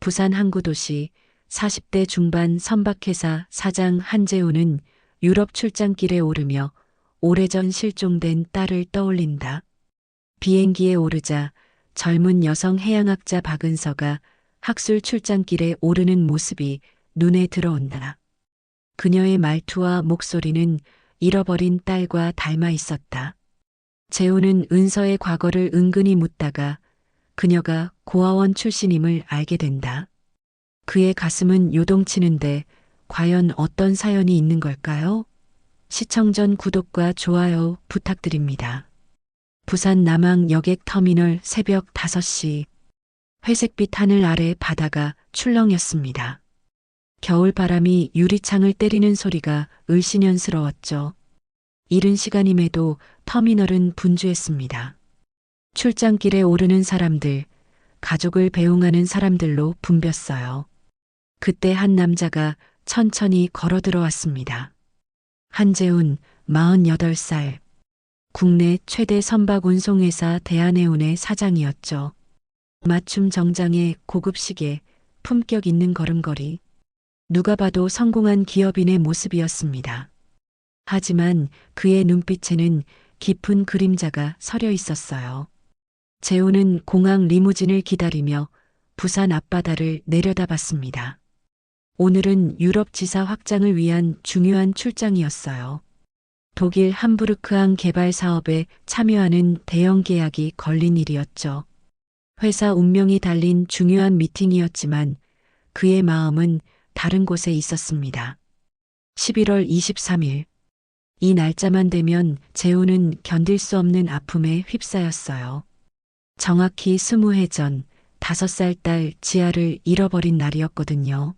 부산 항구도시 40대 중반 선박회사 사장 한재우는 유럽 출장길에 오르며 오래전 실종된 딸을 떠올린다. 비행기에 오르자 젊은 여성 해양학자 박은서가 학술 출장길에 오르는 모습이 눈에 들어온다. 그녀의 말투와 목소리는 잃어버린 딸과 닮아 있었다. 재우는 은서의 과거를 은근히 묻다가 그녀가 고아원 출신임을 알게 된다. 그의 가슴은 요동치는데 과연 어떤 사연이 있는 걸까요? 시청 전 구독과 좋아요 부탁드립니다. 부산 남항 여객터미널 새벽 5시. 회색빛 하늘 아래 바다가 출렁였습니다. 겨울바람이 유리창을 때리는 소리가 을씨년스러웠죠. 이른 시간임에도 터미널은 분주했습니다. 출장길에 오르는 사람들, 가족을 배웅하는 사람들로 붐볐어요. 그때 한 남자가 천천히 걸어 들어왔습니다. 한재훈, 48살. 국내 최대 선박 운송회사 대한해운의 사장이었죠. 맞춤 정장에 고급 시계, 품격 있는 걸음걸이. 누가 봐도 성공한 기업인의 모습이었습니다. 하지만 그의 눈빛에는 깊은 그림자가 서려 있었어요. 재우는 공항 리무진을 기다리며 부산 앞바다를 내려다봤습니다. 오늘은 유럽 지사 확장을 위한 중요한 출장이었어요. 독일 함부르크항 개발 사업에 참여하는 대형 계약이 걸린 일이었죠. 회사 운명이 달린 중요한 미팅이었지만 그의 마음은 다른 곳에 있었습니다. 11월 23일. 이 날짜만 되면 재우는 견딜 수 없는 아픔에 휩싸였어요. 정확히 20해 전 5살 딸 지아를 잃어버린 날이었거든요.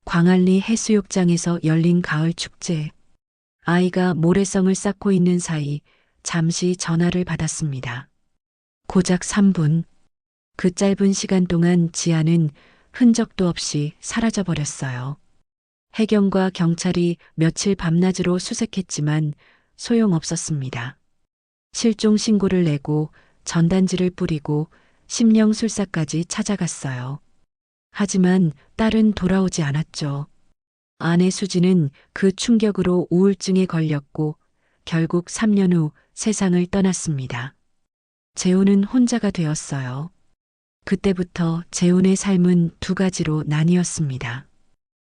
광안리 해수욕장에서 열린 가을 축제. 아이가 모래성을 쌓고 있는 사이 잠시 전화를 받았습니다. 고작 3분. 그 짧은 시간 동안 지아는 흔적도 없이 사라져버렸어요. 해경과 경찰이 며칠 밤낮으로 수색했지만 소용없었습니다. 실종 신고를 내고 전단지를 뿌리고 심령술사까지 찾아갔어요. 하지만 딸은 돌아오지 않았죠. 아내 수지는 그 충격으로 우울증에 걸렸고 결국 3년 후 세상을 떠났습니다. 재훈은 혼자가 되었어요. 그때부터 재훈의 삶은 두 가지로 나뉘었습니다.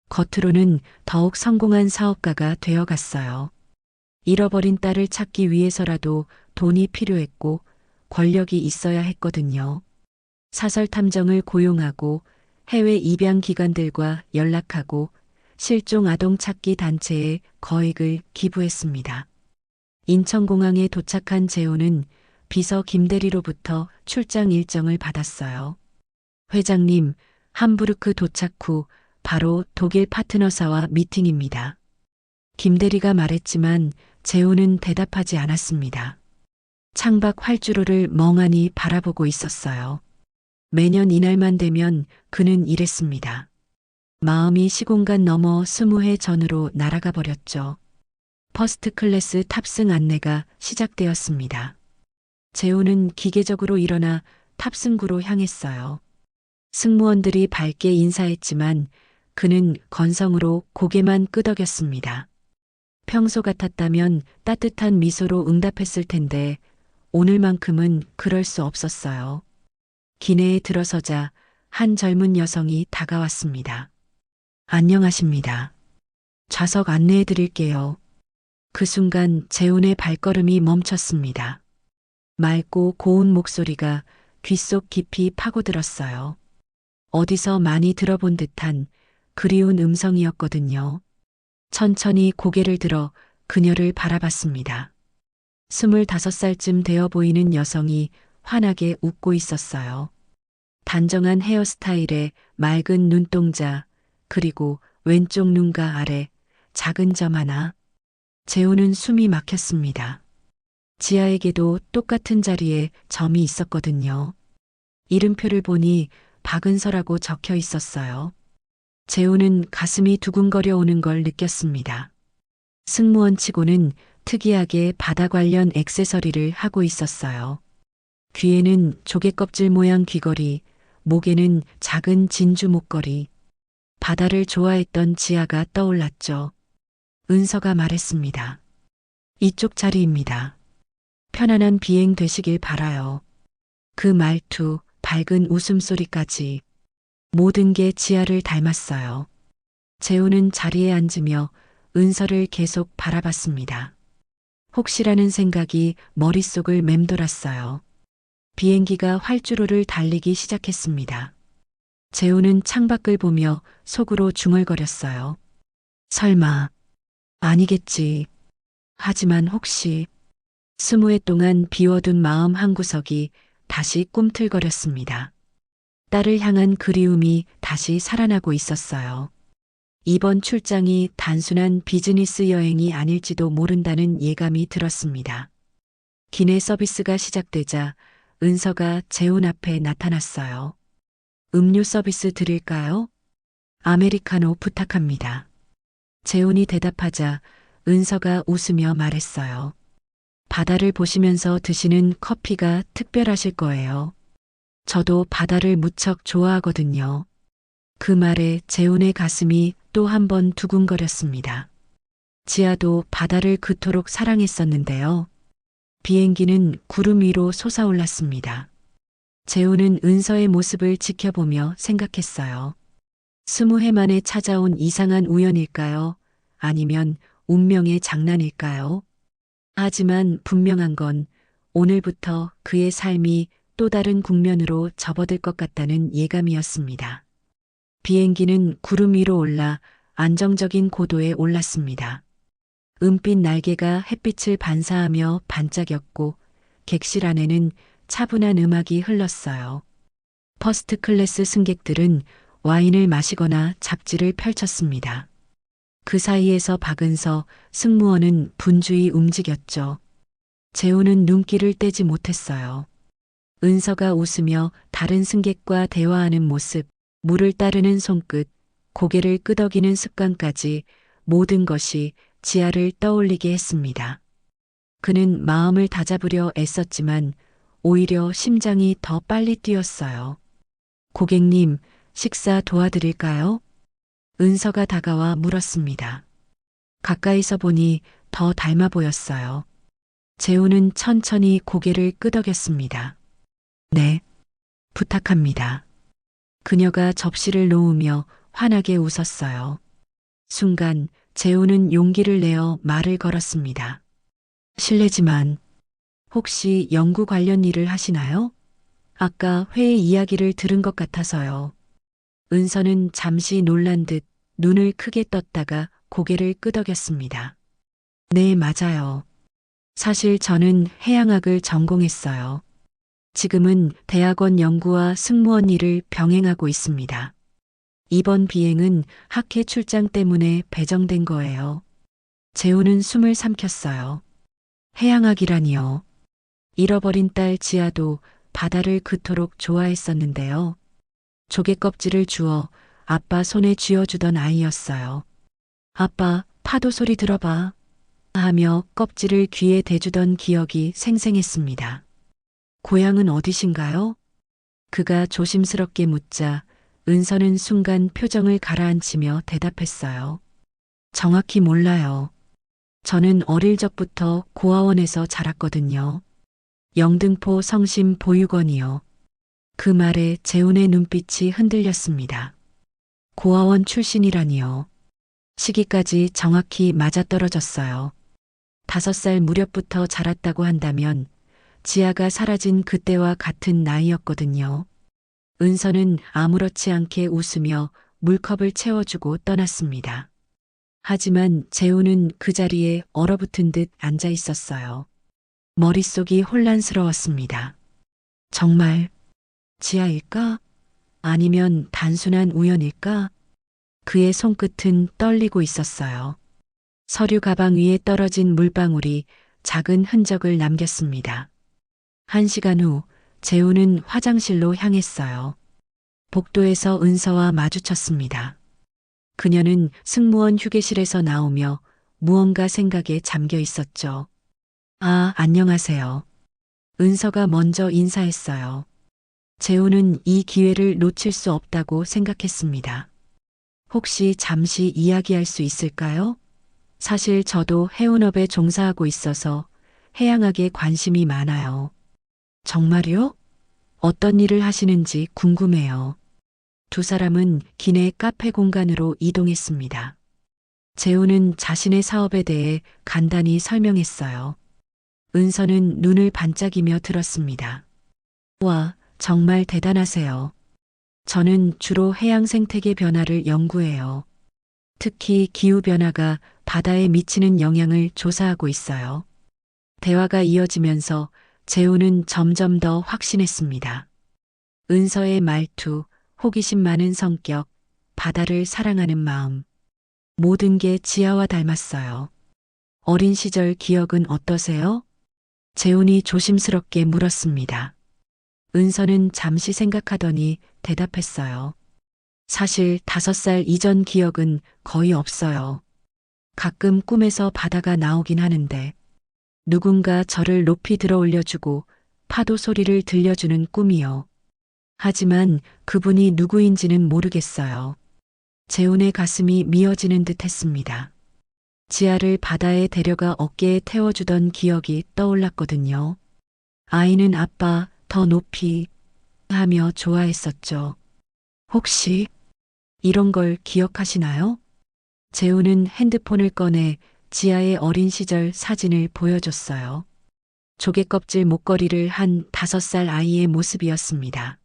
겉으로는 더욱 성공한 사업가가 되어갔어요. 잃어버린 딸을 찾기 위해서라도 돈이 필요했고 권력이 있어야 했거든요. 사설 탐정을 고용하고 해외 입양 기관들과 연락하고 실종 아동 찾기 단체에 거액을 기부했습니다. 인천공항에 도착한 재호는 비서 김대리로부터 출장 일정을 받았어요. 회장님, 함부르크 도착 후 바로 독일 파트너사와 미팅입니다. 김대리가 말했지만 재호는 대답하지 않았습니다. 창밖 활주로를 멍하니 바라보고 있었어요. 매년 이날만 되면 그는 이랬습니다. 마음이 시공간 넘어 20해 전으로 날아가 버렸죠. 퍼스트 클래스 탑승 안내가 시작되었습니다. 재호는 기계적으로 일어나 탑승구로 향했어요. 승무원들이 밝게 인사했지만 그는 건성으로 고개만 끄덕였습니다. 평소 같았다면 따뜻한 미소로 응답했을 텐데 오늘만큼은 그럴 수 없었어요. 기내에 들어서자 한 젊은 여성이 다가왔습니다. 안녕하십니다. 좌석 안내해 드릴게요. 그 순간 재훈의 발걸음이 멈췄습니다. 맑고 고운 목소리가 귓속 깊이 파고들었어요. 어디서 많이 들어본 듯한 그리운 음성이었거든요. 천천히 고개를 들어 그녀를 바라봤습니다. 25살쯤 되어 보이는 여성이 환하게 웃고 있었어요. 단정한 헤어스타일에 맑은 눈동자, 그리고 왼쪽 눈가 아래 작은 점 하나. 재호는 숨이 막혔습니다. 지아에게도 똑같은 자리에 점이 있었거든요. 이름표를 보니 박은서라고 적혀 있었어요. 재호는 가슴이 두근거려 오는 걸 느꼈습니다. 승무원치고는 특이하게 바다 관련 액세서리를 하고 있었어요. 귀에는 조개껍질 모양 귀걸이, 목에는 작은 진주 목걸이. 바다를 좋아했던 지아가 떠올랐죠. 은서가 말했습니다. 이쪽 자리입니다. 편안한 비행 되시길 바라요. 그 말투, 밝은 웃음소리까지 모든 게 지아를 닮았어요. 재우는 자리에 앉으며 은서를 계속 바라봤습니다. 혹시라는 생각이 머릿속을 맴돌았어요. 비행기가 활주로를 달리기 시작했습니다. 재우는 창밖을 보며 속으로 중얼거렸어요. 설마, 아니겠지. 하지만 혹시, 20회 동안 비워둔 마음 한구석이 다시 꿈틀거렸습니다. 딸을 향한 그리움이 다시 살아나고 있었어요. 이번 출장이 단순한 비즈니스 여행이 아닐지도 모른다는 예감이 들었습니다. 기내 서비스가 시작되자 은서가 재훈 앞에 나타났어요. 음료 서비스 드릴까요? 아메리카노 부탁합니다. 재훈이 대답하자 은서가 웃으며 말했어요. 바다를 보시면서 드시는 커피가 특별하실 거예요. 저도 바다를 무척 좋아하거든요. 그 말에 재훈의 가슴이 또 한 번 두근거렸습니다. 지아도 바다를 그토록 사랑했었는데요. 비행기는 구름 위로 솟아올랐습니다. 재훈은 은서의 모습을 지켜보며 생각했어요. 20회 만에 찾아온 이상한 우연일까요? 아니면 운명의 장난일까요? 하지만 분명한 건 오늘부터 그의 삶이 또 다른 국면으로 접어들 것 같다는 예감이었습니다. 비행기는 구름 위로 올라 안정적인 고도에 올랐습니다. 은빛 날개가 햇빛을 반사하며 반짝였고 객실 안에는 차분한 음악이 흘렀어요. 퍼스트 클래스 승객들은 와인을 마시거나 잡지를 펼쳤습니다. 그 사이에서 박은서 승무원은 분주히 움직였죠. 재훈은 눈길을 떼지 못했어요. 은서가 웃으며 다른 승객과 대화하는 모습, 물을 따르는 손끝, 고개를 끄덕이는 습관까지 모든 것이 지아를 떠올리게 했습니다. 그는 마음을 다잡으려 애썼지만 오히려 심장이 더 빨리 뛰었어요. 고객님, 식사 도와드릴까요? 은서가 다가와 물었습니다. 가까이서 보니 더 닮아 보였어요. 재훈은 천천히 고개를 끄덕였습니다. 네, 부탁합니다. 그녀가 접시를 놓으며 환하게 웃었어요. 순간 재훈은 용기를 내어 말을 걸었습니다. 실례지만 혹시 연구 관련 일을 하시나요? 아까 회의 이야기를 들은 것 같아서요. 은서는 잠시 놀란 듯 눈을 크게 떴다가 고개를 끄덕였습니다. 네, 맞아요. 사실 저는 해양학을 전공했어요. 지금은 대학원 연구와 승무원 일을 병행하고 있습니다. 이번 비행은 학회 출장 때문에 배정된 거예요. 재훈은 숨을 삼켰어요. 해양학이라니요. 잃어버린 딸 지아도 바다를 그토록 좋아했었는데요. 조개 껍질을 주워 아빠 손에 쥐어주던 아이였어요. 아빠, 파도 소리 들어봐. 하며 껍질을 귀에 대주던 기억이 생생했습니다. 고향은 어디신가요? 그가 조심스럽게 묻자 은서는 순간 표정을 가라앉히며 대답했어요. 정확히 몰라요. 저는 어릴 적부터 고아원에서 자랐거든요. 영등포 성심 보육원이요. 그 말에 재훈의 눈빛이 흔들렸습니다. 고아원 출신이라니요. 시기까지 정확히 맞아떨어졌어요. 5살 무렵부터 자랐다고 한다면 지아가 사라진 그때와 같은 나이였거든요. 은서는 아무렇지 않게 웃으며 물컵을 채워주고 떠났습니다. 하지만 재훈은 그 자리에 얼어붙은 듯 앉아 있었어요. 머릿속이 혼란스러웠습니다. 정말 지아일까? 아니면 단순한 우연일까? 그의 손끝은 떨리고 있었어요. 서류 가방 위에 떨어진 물방울이 작은 흔적을 남겼습니다. 1시간 후 재훈은 화장실로 향했어요. 복도에서 은서와 마주쳤습니다. 그녀는 승무원 휴게실에서 나오며 무언가 생각에 잠겨 있었죠. 아, 안녕하세요. 은서가 먼저 인사했어요. 재우는 이 기회를 놓칠 수 없다고 생각했습니다. 혹시 잠시 이야기할 수 있을까요? 사실 저도 해운업에 종사하고 있어서 해양학에 관심이 많아요. 정말요? 어떤 일을 하시는지 궁금해요. 두 사람은 기내 카페 공간으로 이동했습니다. 재우는 자신의 사업에 대해 간단히 설명했어요. 은서는 눈을 반짝이며 들었습니다. 와, 정말 대단하세요. 저는 주로 해양 생태계 변화를 연구해요. 특히 기후변화가 바다에 미치는 영향을 조사하고 있어요. 대화가 이어지면서 재우는 점점 더 확신했습니다. 은서의 말투, 호기심 많은 성격, 바다를 사랑하는 마음. 모든 게 지아와 닮았어요. 어린 시절 기억은 어떠세요? 재훈이 조심스럽게 물었습니다. 은서는 잠시 생각하더니 대답했어요. 사실 5살 이전 기억은 거의 없어요. 가끔 꿈에서 바다가 나오긴 하는데 누군가 저를 높이 들어 올려주고 파도 소리를 들려주는 꿈이요. 하지만 그분이 누구인지는 모르겠어요. 재훈의 가슴이 미어지는 듯 했습니다. 지아를 바다에 데려가 어깨에 태워주던 기억이 떠올랐거든요. 아이는 아빠 더 높이 하며 좋아했었죠. 혹시 이런 걸 기억하시나요? 재훈은 핸드폰을 꺼내 지아의 어린 시절 사진을 보여줬어요. 조개껍질 목걸이를 한 5살 아이의 모습이었습니다.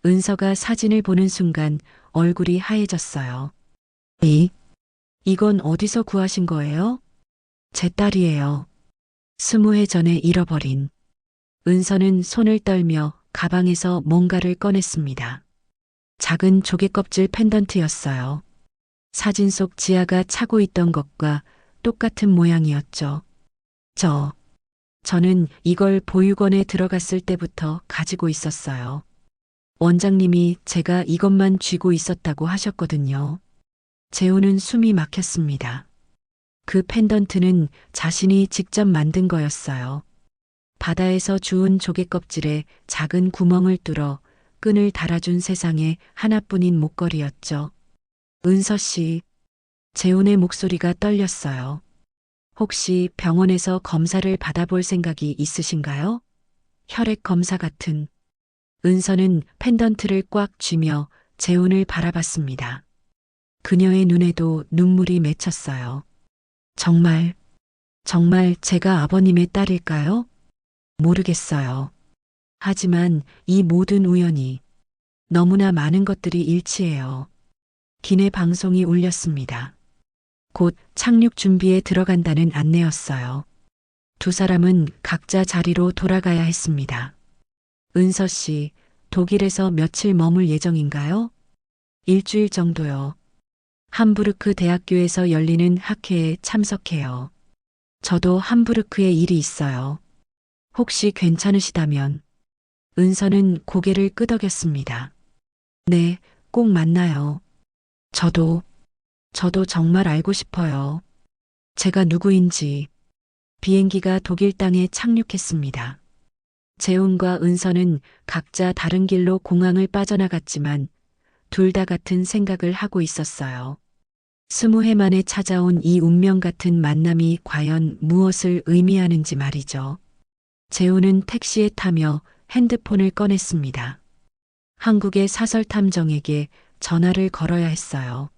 은서가 사진을 보는 순간 얼굴이 하얘졌어요. 이건 어디서 구하신 거예요? 제 딸이에요. 20해 전에 잃어버린. 은서는 손을 떨며 가방에서 뭔가를 꺼냈습니다. 작은 조개껍질 펜던트였어요. 사진 속 지아가 차고 있던 것과 똑같은 모양이었죠. 저는 이걸 보육원에 들어갔을 때부터 가지고 있었어요. 원장님이 제가 이것만 쥐고 있었다고 하셨거든요. 재우는 숨이 막혔습니다. 그 펜던트는 자신이 직접 만든 거였어요. 바다에서 주운 조개껍질에 작은 구멍을 뚫어 끈을 달아준 세상에 하나뿐인 목걸이였죠. 은서 씨, 재훈의 목소리가 떨렸어요. 혹시 병원에서 검사를 받아볼 생각이 있으신가요? 혈액 검사 같은. 은서는 펜던트를 꽉 쥐며 재훈을 바라봤습니다. 그녀의 눈에도 눈물이 맺혔어요. 정말 제가 아버님의 딸일까요? 모르겠어요. 하지만 이 모든 우연이 너무나 많은 것들이 일치해요. 기내 방송이 울렸습니다. 곧 착륙 준비에 들어간다는 안내였어요. 두 사람은 각자 자리로 돌아가야 했습니다. 은서 씨, 독일에서 며칠 머물 예정인가요? 일주일 정도요. 함부르크 대학교에서 열리는 학회에 참석해요. 저도 함부르크에 일이 있어요. 혹시 괜찮으시다면. 은서는 고개를 끄덕였습니다. 네, 꼭 만나요. 저도 정말 알고 싶어요. 제가 누구인지. 비행기가 독일 땅에 착륙했습니다. 재훈과 은서는 각자 다른 길로 공항을 빠져나갔지만 둘 다 같은 생각을 하고 있었어요. 20해 만에 찾아온 이 운명 같은 만남이 과연 무엇을 의미하는지 말이죠. 재훈은 택시에 타며 핸드폰을 꺼냈습니다. 한국의 사설탐정에게 전화를 걸어야 했어요.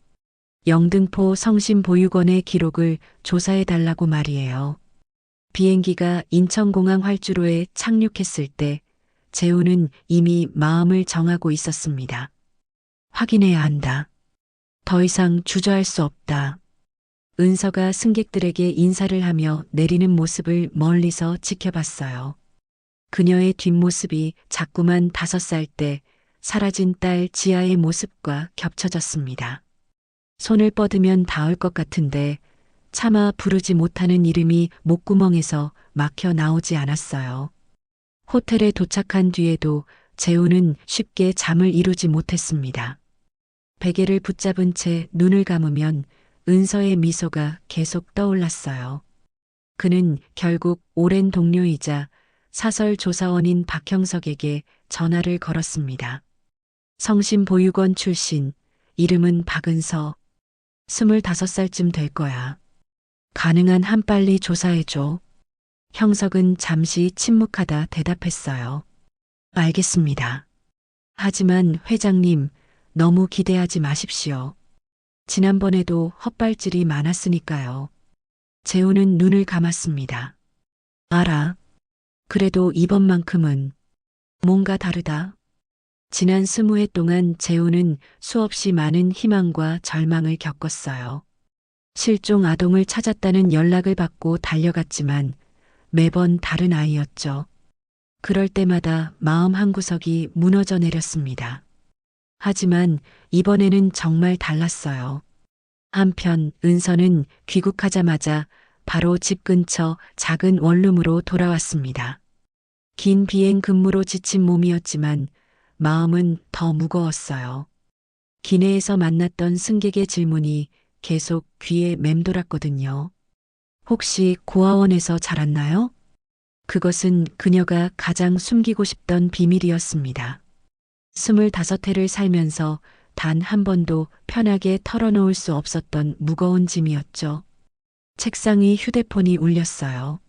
영등포 성심보육원의 기록을 조사해달라고 말이에요. 비행기가 인천공항 활주로에 착륙했을 때 재훈은 이미 마음을 정하고 있었습니다. 확인해야 한다. 더 이상 주저할 수 없다. 은서가 승객들에게 인사를 하며 내리는 모습을 멀리서 지켜봤어요. 그녀의 뒷모습이 자꾸만 5살 때 사라진 딸 지아의 모습과 겹쳐졌습니다. 손을 뻗으면 닿을 것 같은데 차마 부르지 못하는 이름이 목구멍에서 막혀 나오지 않았어요. 호텔에 도착한 뒤에도 재훈은 쉽게 잠을 이루지 못했습니다. 베개를 붙잡은 채 눈을 감으면 은서의 미소가 계속 떠올랐어요. 그는 결국 오랜 동료이자 사설 조사원인 박형석에게 전화를 걸었습니다. 성심 보육원 출신, 이름은 박은서. 25살쯤 될 거야. 가능한 한 빨리 조사해줘. 형석은 잠시 침묵하다 대답했어요. 알겠습니다. 하지만 회장님, 너무 기대하지 마십시오. 지난번에도 헛발질이 많았으니까요. 재우는 눈을 감았습니다. 알아. 그래도 이번만큼은 뭔가 다르다. 지난 20회 동안 재우는 수없이 많은 희망과 절망을 겪었어요. 실종 아동을 찾았다는 연락을 받고 달려갔지만 매번 다른 아이였죠. 그럴 때마다 마음 한구석이 무너져 내렸습니다. 하지만 이번에는 정말 달랐어요. 한편 은서는 귀국하자마자 바로 집 근처 작은 원룸으로 돌아왔습니다. 긴 비행 근무로 지친 몸이었지만 마음은 더 무거웠어요. 기내에서 만났던 승객의 질문이 계속 귀에 맴돌았거든요. 혹시 고아원에서 자랐나요? 그것은 그녀가 가장 숨기고 싶던 비밀이었습니다. 25회를 살면서 단 한 번도 편하게 털어놓을 수 없었던 무거운 짐이었죠. 책상 위 휴대폰이 울렸어요.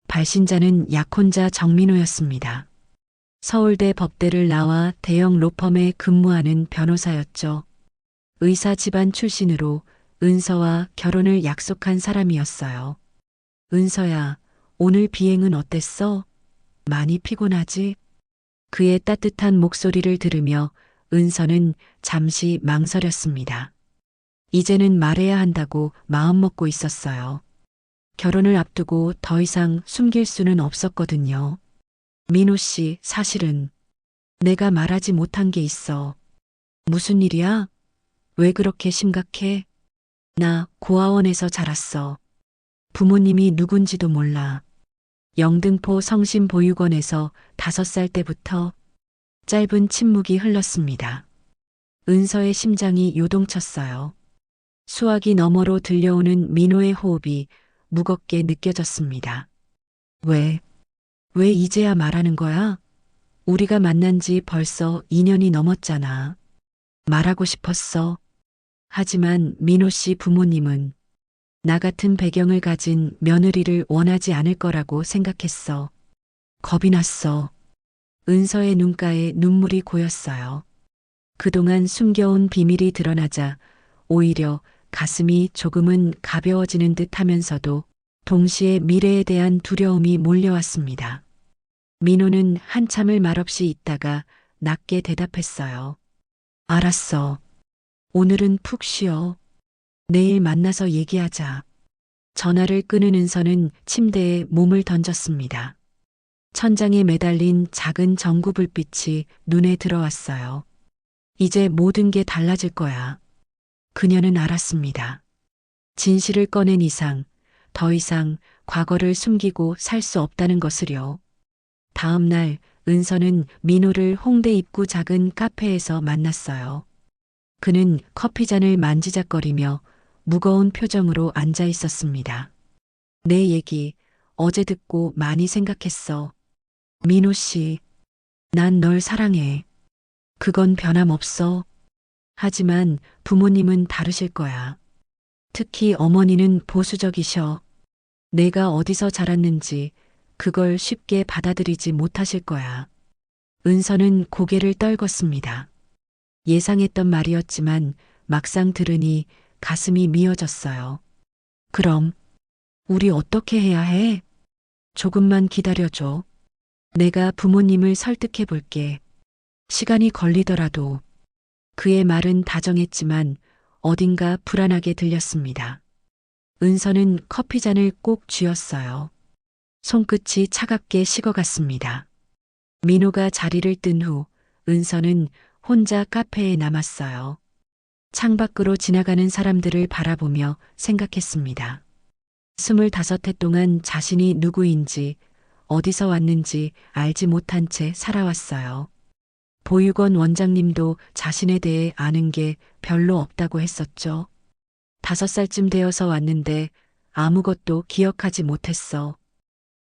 발신자는 약혼자 정민호였습니다. 서울대 법대를 나와 대형 로펌에 근무하는 변호사였죠. 의사 집안 출신으로 은서와 결혼을 약속한 사람이었어요. 은서야, 오늘 비행은 어땠어? 많이 피곤하지? 그의 따뜻한 목소리를 들으며 은서는 잠시 망설였습니다. 이제는 말해야 한다고 마음먹고 있었어요. 결혼을 앞두고 더 이상 숨길 수는 없었거든요. 민호 씨, 사실은 내가 말하지 못한 게 있어. 무슨 일이야? 왜 그렇게 심각해? 나 고아원에서 자랐어. 부모님이 누군지도 몰라. 영등포 성심보육원에서 5살 때부터. 짧은 침묵이 흘렀습니다. 은서의 심장이 요동쳤어요. 수화기 너머로 들려오는 민호의 호흡이 무겁게 느껴졌습니다. 왜 이제야 말하는 거야? 우리가 만난 지 벌써 2년이 넘었잖아. 말하고 싶었어. 하지만 민호 씨 부모님은 나 같은 배경을 가진 며느리를 원하지 않을 거라고 생각했어. 겁이 났어. 은서의 눈가에 눈물이 고였어요. 그동안 숨겨온 비밀이 드러나자 오히려 가슴이 조금은 가벼워지는 듯 하면서도 동시에 미래에 대한 두려움이 몰려왔습니다. 민호는 한참을 말없이 있다가 낮게 대답했어요. 알았어. 오늘은 푹 쉬어. 내일 만나서 얘기하자. 전화를 끄는 은서는 침대에 몸을 던졌습니다. 천장에 매달린 작은 전구 불빛이 눈에 들어왔어요. 이제 모든 게 달라질 거야. 그녀는 알았습니다. 진실을 꺼낸 이상, 더 이상 과거를 숨기고 살 수 없다는 것을요. 다음 날 은서는 민호를 홍대 입구 작은 카페에서 만났어요. 그는 커피잔을 만지작거리며 무거운 표정으로 앉아 있었습니다. 내 얘기 어제 듣고 많이 생각했어. 민호 씨, 난 널 사랑해. 그건 변함없어. 하지만 부모님은 다르실 거야. 특히 어머니는 보수적이셔. 내가 어디서 자랐는지 그걸 쉽게 받아들이지 못하실 거야. 은서는 고개를 떨궜습니다. 예상했던 말이었지만 막상 들으니 가슴이 미어졌어요. 그럼 우리 어떻게 해야 해? 조금만 기다려줘. 내가 부모님을 설득해 볼게. 시간이 걸리더라도. 그의 말은 다정했지만 어딘가 불안하게 들렸습니다. 은서는 커피잔을 꼭 쥐었어요. 손끝이 차갑게 식어갔습니다. 민호가 자리를 뜬 후 은서는 혼자 카페에 남았어요. 창밖으로 지나가는 사람들을 바라보며 생각했습니다. 25해 동안 자신이 누구인지 어디서 왔는지 알지 못한 채 살아왔어요. 보육원 원장님도 자신에 대해 아는 게 별로 없다고 했었죠. 5살쯤 되어서 왔는데 아무것도 기억하지 못했어.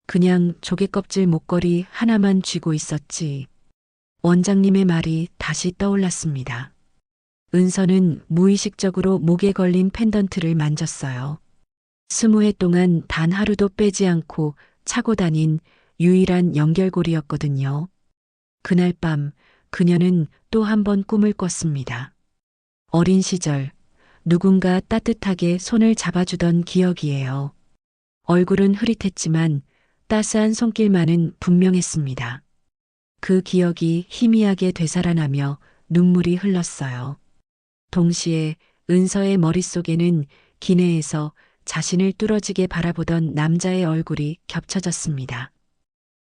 그냥 조개껍질 목걸이 하나만 쥐고 있었지. 원장님의 말이 다시 떠올랐습니다. 은서는 무의식적으로 목에 걸린 펜던트를 만졌어요. 20해 동안 단 하루도 빼지 않고 차고 다닌 유일한 연결고리였거든요. 그날 밤 그녀는 또 한 번 꿈을 꿨습니다. 어린 시절 누군가 따뜻하게 손을 잡아주던 기억이에요. 얼굴은 흐릿했지만 따스한 손길만은 분명했습니다. 그 기억이 희미하게 되살아나며 눈물이 흘렀어요. 동시에 은서의 머릿속에는 기내에서 자신을 뚫어지게 바라보던 남자의 얼굴이 겹쳐졌습니다.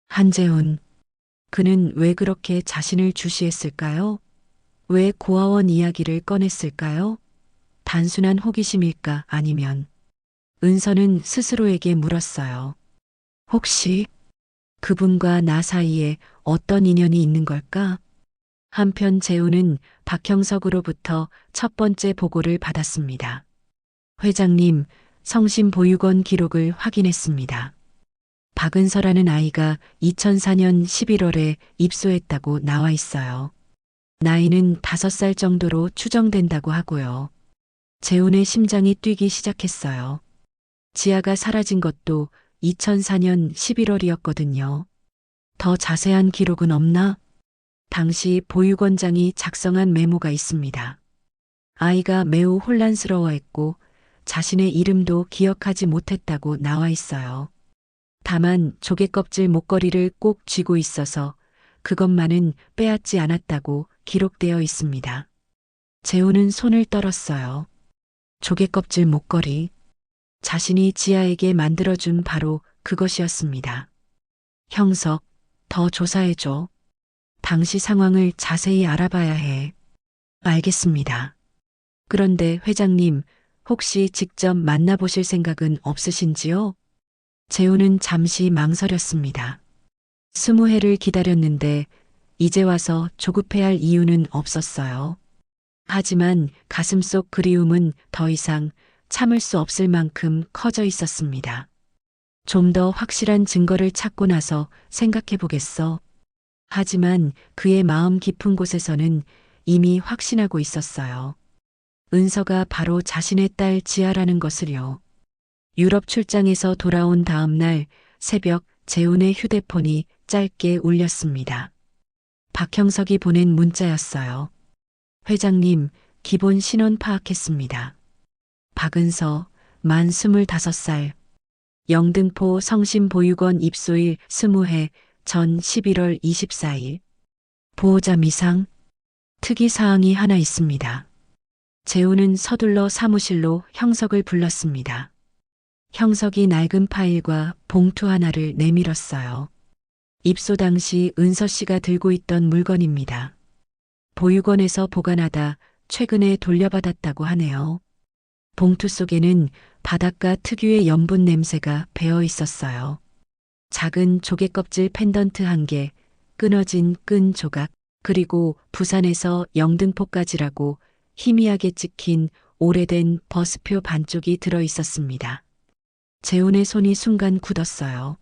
한재훈. 그는 왜 그렇게 자신을 주시했을까요? 왜 고아원 이야기를 꺼냈을까요? 단순한 호기심일까 아니면 은서는 스스로에게 물었어요. 혹시 그분과 나 사이에 어떤 인연이 있는 걸까? 한편 재우는 박형석으로부터 첫 번째 보고를 받았습니다. 회장님, 성심보육원 기록을 확인했습니다. 박은서라는 아이가 2004년 11월에 입소했다고 나와 있어요. 나이는 5살 정도로 추정된다고 하고요. 재훈의 심장이 뛰기 시작했어요. 지아가 사라진 것도 2004년 11월이었거든요. 더 자세한 기록은 없나? 당시 보육원장이 작성한 메모가 있습니다. 아이가 매우 혼란스러워했고 자신의 이름도 기억하지 못했다고 나와 있어요. 다만 조개껍질 목걸이를 꼭 쥐고 있어서 그것만은 빼앗지 않았다고 기록되어 있습니다. 재훈은 손을 떨었어요. 조개껍질 목걸이. 자신이 지아에게 만들어준 바로 그것이었습니다. 형석, 더 조사해줘. 당시 상황을 자세히 알아봐야 해. 알겠습니다. 그런데 회장님, 혹시 직접 만나보실 생각은 없으신지요? 재훈은 잠시 망설였습니다. 20해를 기다렸는데 이제 와서 조급해할 이유는 없었어요. 하지만 가슴속 그리움은 더 이상 참을 수 없을 만큼 커져 있었습니다. 좀 더 확실한 증거를 찾고 나서 생각해 보겠어. 하지만 그의 마음 깊은 곳에서는 이미 확신하고 있었어요. 은서가 바로 자신의 딸 지아라는 것을요. 유럽 출장에서 돌아온 다음 날 새벽 재훈의 휴대폰이 짧게 울렸습니다. 박형석이 보낸 문자였어요. 회장님, 기본 신원 파악했습니다. 박은서, 만 25살. 영등포 성심보육원 입소일 20해 전 11월 24일. 보호자 미상. 특이사항이 하나 있습니다. 재훈은 서둘러 사무실로 형석을 불렀습니다. 형석이 낡은 파일과 봉투 하나를 내밀었어요. 입소 당시 은서 씨가 들고 있던 물건입니다. 보육원에서 보관하다 최근에 돌려받았다고 하네요. 봉투 속에는 바닷가 특유의 염분 냄새가 배어 있었어요. 작은 조개껍질 펜던트 1개, 끊어진 끈 조각, 그리고 부산에서 영등포까지라고 희미하게 찍힌 오래된 버스표 반쪽이 들어 있었습니다. 재훈의 손이 순간 굳었어요.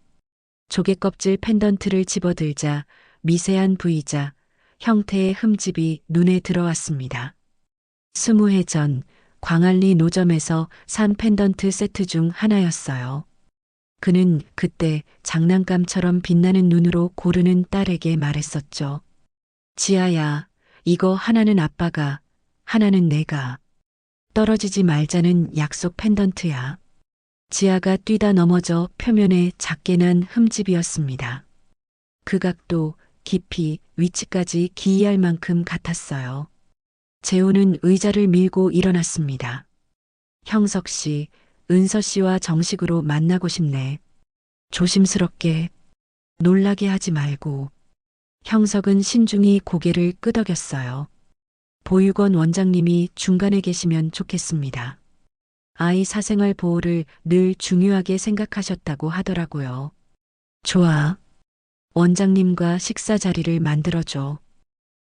조개껍질 펜던트를 집어들자 미세한 V자 형태의 흠집이 눈에 들어왔습니다. 20해 전 광안리 노점에서 산 펜던트 세트 중 하나였어요. 그는 그때 장난감처럼 빛나는 눈으로 고르는 딸에게 말했었죠. 지아야, 이거 하나는 아빠가, 하나는 내가. 떨어지지 말자는 약속 펜던트야. 지아가 뛰다 넘어져 표면에 작게 난 흠집이었습니다. 그 각도, 깊이, 위치까지 기이할 만큼 같았어요. 재훈은 의자를 밀고 일어났습니다. 형석 씨, 은서 씨와 정식으로 만나고 싶네. 조심스럽게, 놀라게 하지 말고. 형석은 신중히 고개를 끄덕였어요. 보육원 원장님이 중간에 계시면 좋겠습니다. 아이 사생활 보호를 늘 중요하게 생각하셨다고 하더라고요. 좋아. 원장님과 식사 자리를 만들어줘.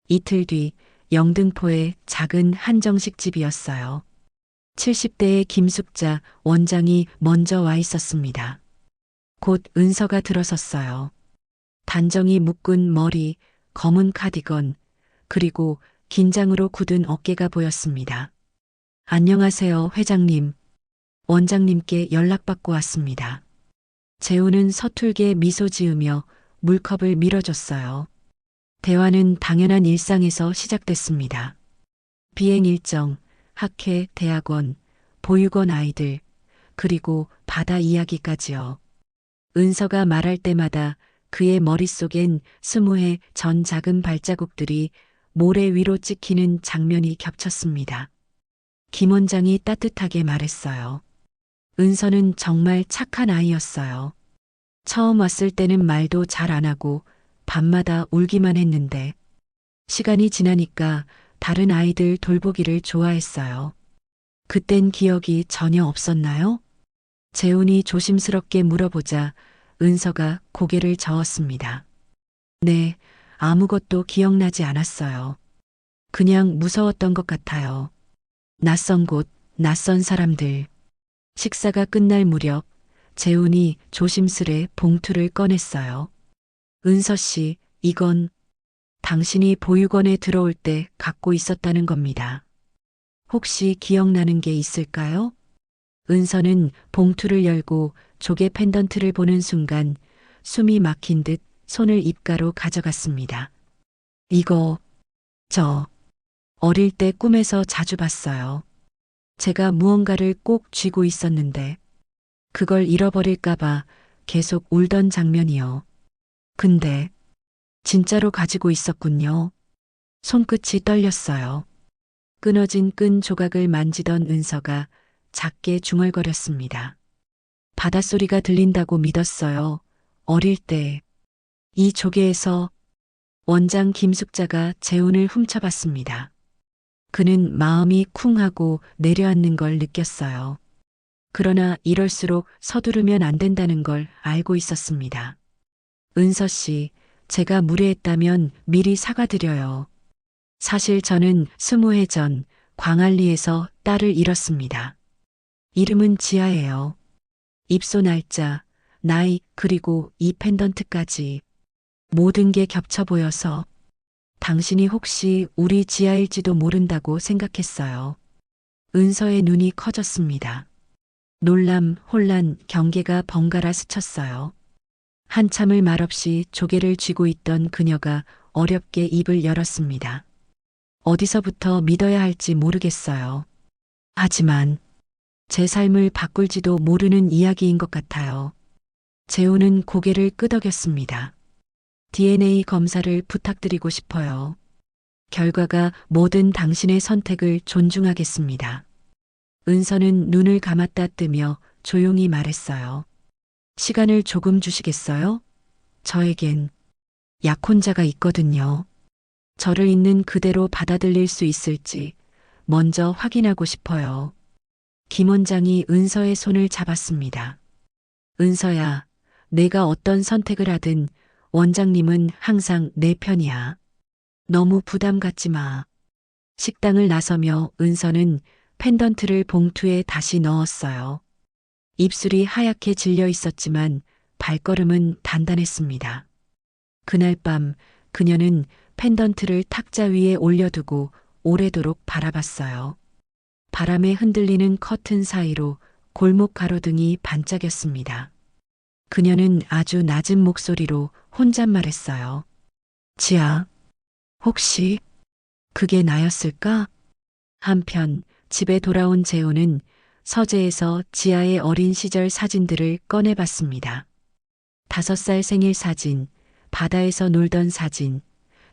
이틀 뒤 영등포의 작은 한정식 집이었어요. 70대의 김숙자 원장이 먼저 와 있었습니다. 곧 은서가 들어섰어요. 단정히 묶은 머리, 검은 카디건, 그리고 긴장으로 굳은 어깨가 보였습니다. 안녕하세요, 회장님. 원장님께 연락받고 왔습니다. 재우는 서툴게 미소 지으며 물컵을 밀어줬어요. 대화는 당연한 일상에서 시작됐습니다. 비행 일정, 학회, 대학원, 보육원 아이들, 그리고 바다 이야기까지요. 은서가 말할 때마다 그의 머릿속엔 20회 전 작은 발자국들이 모래 위로 찍히는 장면이 겹쳤습니다. 김 원장이 따뜻하게 말했어요. 은서는 정말 착한 아이였어요. 처음 왔을 때는 말도 잘 안 하고 밤마다 울기만 했는데 시간이 지나니까 다른 아이들 돌보기를 좋아했어요. 그땐 기억이 전혀 없었나요? 재훈이 조심스럽게 물어보자 은서가 고개를 저었습니다. 네, 아무것도 기억나지 않았어요. 그냥 무서웠던 것 같아요. 낯선 곳, 낯선 사람들. 식사가 끝날 무렵 재훈이 조심스레 봉투를 꺼냈어요. 은서 씨, 이건 당신이 보육원에 들어올 때 갖고 있었다는 겁니다. 혹시 기억나는 게 있을까요? 은서는 봉투를 열고 조개 펜던트를 보는 순간 숨이 막힌 듯 손을 입가로 가져갔습니다. 이거, 저, 어릴 때 꿈에서 자주 봤어요. 제가 무언가를 꼭 쥐고 있었는데 그걸 잃어버릴까봐 계속 울던 장면이요. 근데 진짜로 가지고 있었군요. 손끝이 떨렸어요. 끊어진 끈 조각을 만지던 은서가 작게 중얼거렸습니다. 바닷소리가 들린다고 믿었어요. 어릴 때. 이 조개에서 원장 김숙자가 재훈을 훔쳐봤습니다. 그는 마음이 쿵하고 내려앉는 걸 느꼈어요. 그러나 이럴수록 서두르면 안 된다는 걸 알고 있었습니다. 은서 씨, 제가 무례했다면 미리 사과드려요. 사실 저는 20해 전 광안리에서 딸을 잃었습니다. 이름은 지아예요. 입소 날짜, 나이, 그리고 이 펜던트까지 모든 게 겹쳐 보여서 당신이 혹시 우리 지아일지도 모른다고 생각했어요. 은서의 눈이 커졌습니다. 놀람, 혼란, 경계가 번갈아 스쳤어요. 한참을 말없이 조개를 쥐고 있던 그녀가 어렵게 입을 열었습니다. 어디서부터 믿어야 할지 모르겠어요. 하지만 제 삶을 바꿀지도 모르는 이야기인 것 같아요. 재훈은 고개를 끄덕였습니다. DNA 검사를 부탁드리고 싶어요. 결과가 뭐든 당신의 선택을 존중하겠습니다. 은서는 눈을 감았다 뜨며 조용히 말했어요. 시간을 조금 주시겠어요? 저에겐 약혼자가 있거든요. 저를 있는 그대로 받아들일 수 있을지 먼저 확인하고 싶어요. 김 원장이 은서의 손을 잡았습니다. 은서야, 내가 어떤 선택을 하든 원장님은 항상 내 편이야. 너무 부담 갖지 마. 식당을 나서며 은서는 펜던트를 봉투에 다시 넣었어요. 입술이 하얗게 질려 있었지만 발걸음은 단단했습니다. 그날 밤 그녀는 펜던트를 탁자 위에 올려두고 오래도록 바라봤어요. 바람에 흔들리는 커튼 사이로 골목 가로등이 반짝였습니다. 그녀는 아주 낮은 목소리로 혼잣말했어요. 지아, 혹시 그게 나였을까? 한편 집에 돌아온 재호는 서재에서 지아의 어린 시절 사진들을 꺼내봤습니다. 5살 생일 사진, 바다에서 놀던 사진,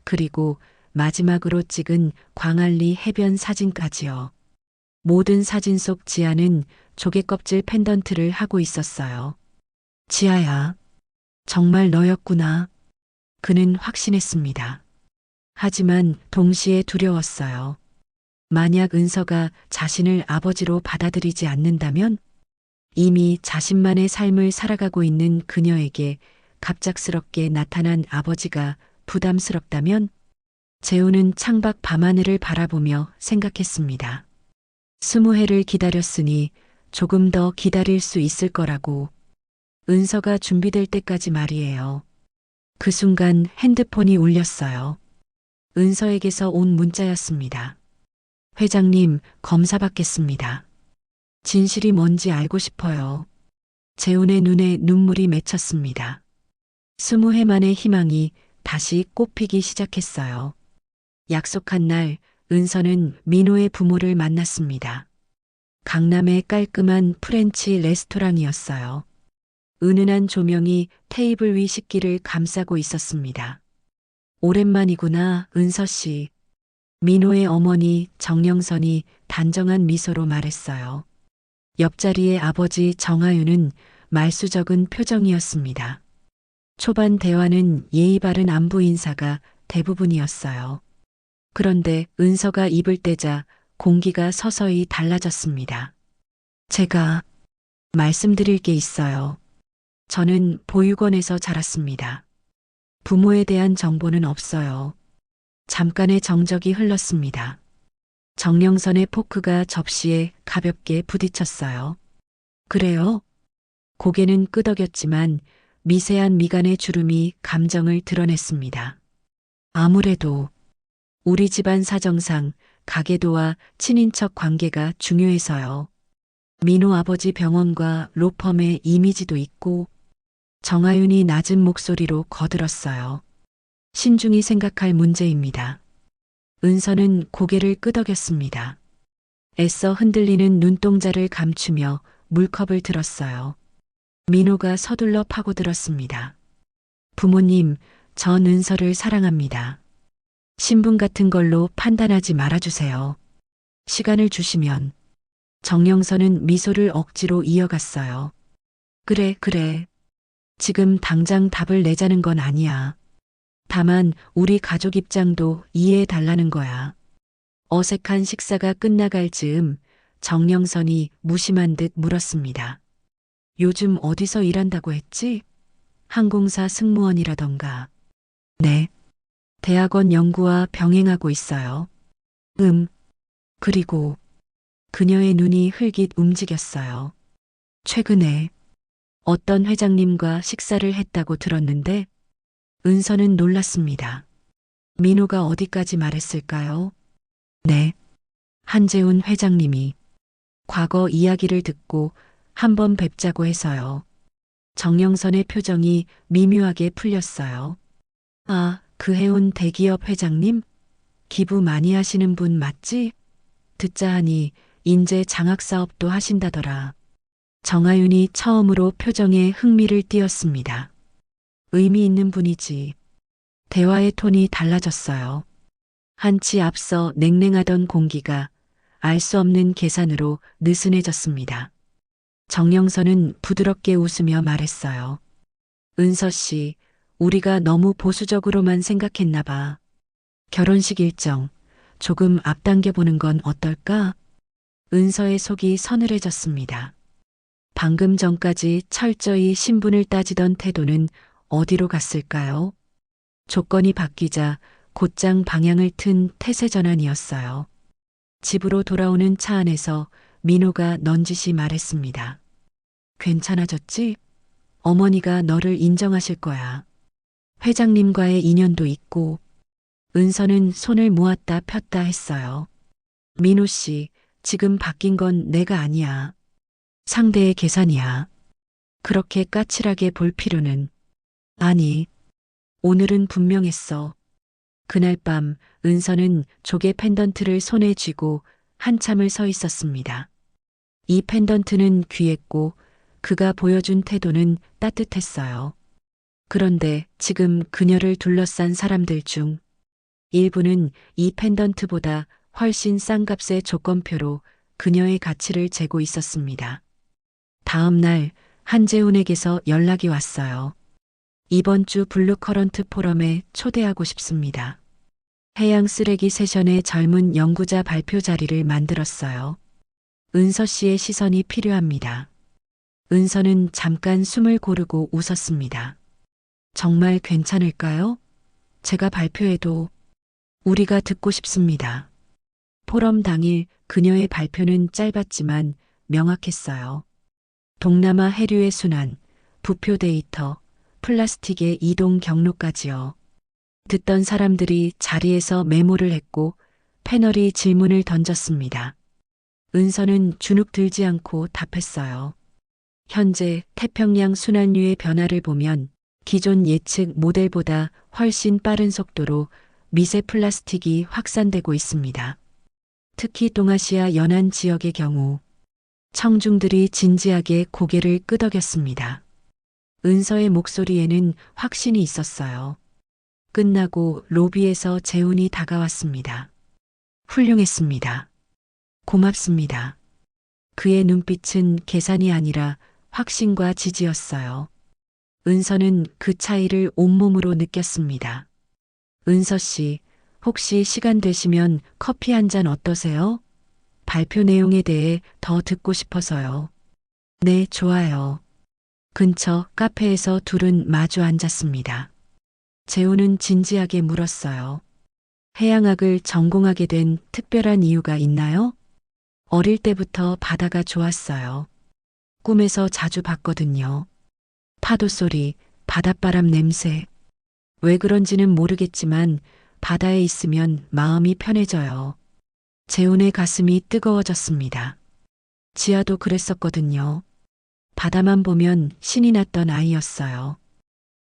그리고 마지막으로 찍은 광안리 해변 사진까지요. 모든 사진 속 지아는 조개껍질 펜던트를 하고 있었어요. 지아야, 정말 너였구나. 그는 확신했습니다. 하지만 동시에 두려웠어요. 만약 은서가 자신을 아버지로 받아들이지 않는다면 이미 자신만의 삶을 살아가고 있는 그녀에게 갑작스럽게 나타난 아버지가 부담스럽다면 재훈은 창밖 밤하늘을 바라보며 생각했습니다. 20회를 기다렸으니 조금 더 기다릴 수 있을 거라고. 은서가 준비될 때까지 말이에요. 그 순간 핸드폰이 울렸어요. 은서에게서 온 문자였습니다. 회장님, 검사 받겠습니다. 진실이 뭔지 알고 싶어요. 재훈의 눈에 눈물이 맺혔습니다. 20해 만의 희망이 다시 꽃피기 시작했어요. 약속한 날, 은서는 민호의 부모를 만났습니다. 강남의 깔끔한 프렌치 레스토랑이었어요. 은은한 조명이 테이블 위 식기를 감싸고 있었습니다. 오랜만이구나, 은서 씨. 민호의 어머니 정영선이 단정한 미소로 말했어요. 옆자리의 아버지 정하윤은 말수 적은 표정이었습니다. 초반 대화는 예의 바른 안부 인사가 대부분이었어요. 그런데 은서가 입을 떼자 공기가 서서히 달라졌습니다. 제가 말씀드릴 게 있어요. 저는 보육원에서 자랐습니다. 부모에 대한 정보는 없어요. 잠깐의 정적이 흘렀습니다. 정영선의 포크가 접시에 가볍게 부딪혔어요. 그래요? 고개는 끄덕였지만 미세한 미간의 주름이 감정을 드러냈습니다. 아무래도 우리 집안 사정상 가계도와 친인척 관계가 중요해서요. 민호 아버지 병원과 로펌의 이미지도 있고. 정하윤이 낮은 목소리로 거들었어요. 신중히 생각할 문제입니다. 은서는 고개를 끄덕였습니다. 애써 흔들리는 눈동자를 감추며 물컵을 들었어요. 민호가 서둘러 파고들었습니다. 부모님, 전 은서를 사랑합니다. 신분 같은 걸로 판단하지 말아주세요. 시간을 주시면. 정영선은 미소를 억지로 이어갔어요. 그래. 지금 당장 답을 내자는 건 아니야. 다만 우리 가족 입장도 이해해 달라는 거야. 어색한 식사가 끝나갈 즈음 정영선이 무심한 듯 물었습니다. 요즘 어디서 일한다고 했지? 항공사 승무원이라던가. 네. 대학원 연구와 병행하고 있어요. 그리고 그녀의 눈이 흘깃 움직였어요. 최근에 어떤 회장님과 식사를 했다고 들었는데 은서는 놀랐습니다. 민호가 어디까지 말했을까요? 네. 한재훈 회장님이 과거 이야기를 듣고 한번 뵙자고 해서요. 정영선의 표정이 미묘하게 풀렸어요. 아, 그 해운 대기업 회장님? 기부 많이 하시는 분 맞지? 듣자 하니 인재 장학 사업도 하신다더라. 정하윤이 처음으로 표정에 흥미를 띄었습니다. 의미 있는 분이지. 대화의 톤이 달라졌어요. 한치 앞서 냉랭하던 공기가 알 수 없는 계산으로 느슨해졌습니다. 정영선은 부드럽게 웃으며 말했어요. 은서 씨, 우리가 너무 보수적으로만 생각했나 봐. 결혼식 일정 조금 앞당겨 보는 건 어떨까? 은서의 속이 서늘해졌습니다. 방금 전까지 철저히 신분을 따지던 태도는 어디로 갔을까요? 조건이 바뀌자 곧장 방향을 튼 태세 전환이었어요. 집으로 돌아오는 차 안에서 민호가 넌지시 말했습니다. 괜찮아졌지? 어머니가 너를 인정하실 거야. 회장님과의 인연도 있고. 은서는 손을 모았다 폈다 했어요. 민호 씨, 지금 바뀐 건 내가 아니야. 상대의 계산이야. 그렇게 까칠하게 볼 필요는. 아니, 오늘은 분명했어. 그날 밤 은서는 조개 펜던트를 손에 쥐고 한참을 서 있었습니다. 이 펜던트는 귀했고 그가 보여준 태도는 따뜻했어요. 그런데 지금 그녀를 둘러싼 사람들 중 일부는 이 펜던트보다 훨씬 싼 값의 조건표로 그녀의 가치를 재고 있었습니다. 다음 날 한재훈에게서 연락이 왔어요. 이번 주 블루커런트 포럼에 초대하고 싶습니다. 해양 쓰레기 세션의 젊은 연구자 발표 자리를 만들었어요. 은서 씨의 시선이 필요합니다. 은서는 잠깐 숨을 고르고 웃었습니다. 정말 괜찮을까요? 제가 발표해도 우리가 듣고 싶습니다. 포럼 당일 그녀의 발표는 짧았지만 명확했어요. 동남아 해류의 순환, 부표 데이터, 플라스틱의 이동 경로까지요. 듣던 사람들이 자리에서 메모를 했고 패널이 질문을 던졌습니다. 은서는 주눅 들지 않고 답했어요. 현재 태평양 순환류의 변화를 보면 기존 예측 모델보다 훨씬 빠른 속도로 미세 플라스틱이 확산되고 있습니다. 특히 동아시아 연안 지역의 경우 청중들이 진지하게 고개를 끄덕였습니다. 은서의 목소리에는 확신이 있었어요. 끝나고 로비에서 재훈이 다가왔습니다. 훌륭했습니다. 고맙습니다. 그의 눈빛은 계산이 아니라 확신과 지지였어요. 은서는 그 차이를 온몸으로 느꼈습니다. 은서 씨, 혹시 시간 되시면 커피 한 잔 어떠세요? 발표 내용에 대해 더 듣고 싶어서요. 네, 좋아요. 근처 카페에서 둘은 마주 앉았습니다. 재훈은 진지하게 물었어요. 해양학을 전공하게 된 특별한 이유가 있나요? 어릴 때부터 바다가 좋았어요. 꿈에서 자주 봤거든요. 파도 소리, 바닷바람 냄새. 왜 그런지는 모르겠지만 바다에 있으면 마음이 편해져요. 재훈의 가슴이 뜨거워졌습니다. 지아도 그랬었거든요. 바다만 보면 신이 났던 아이였어요.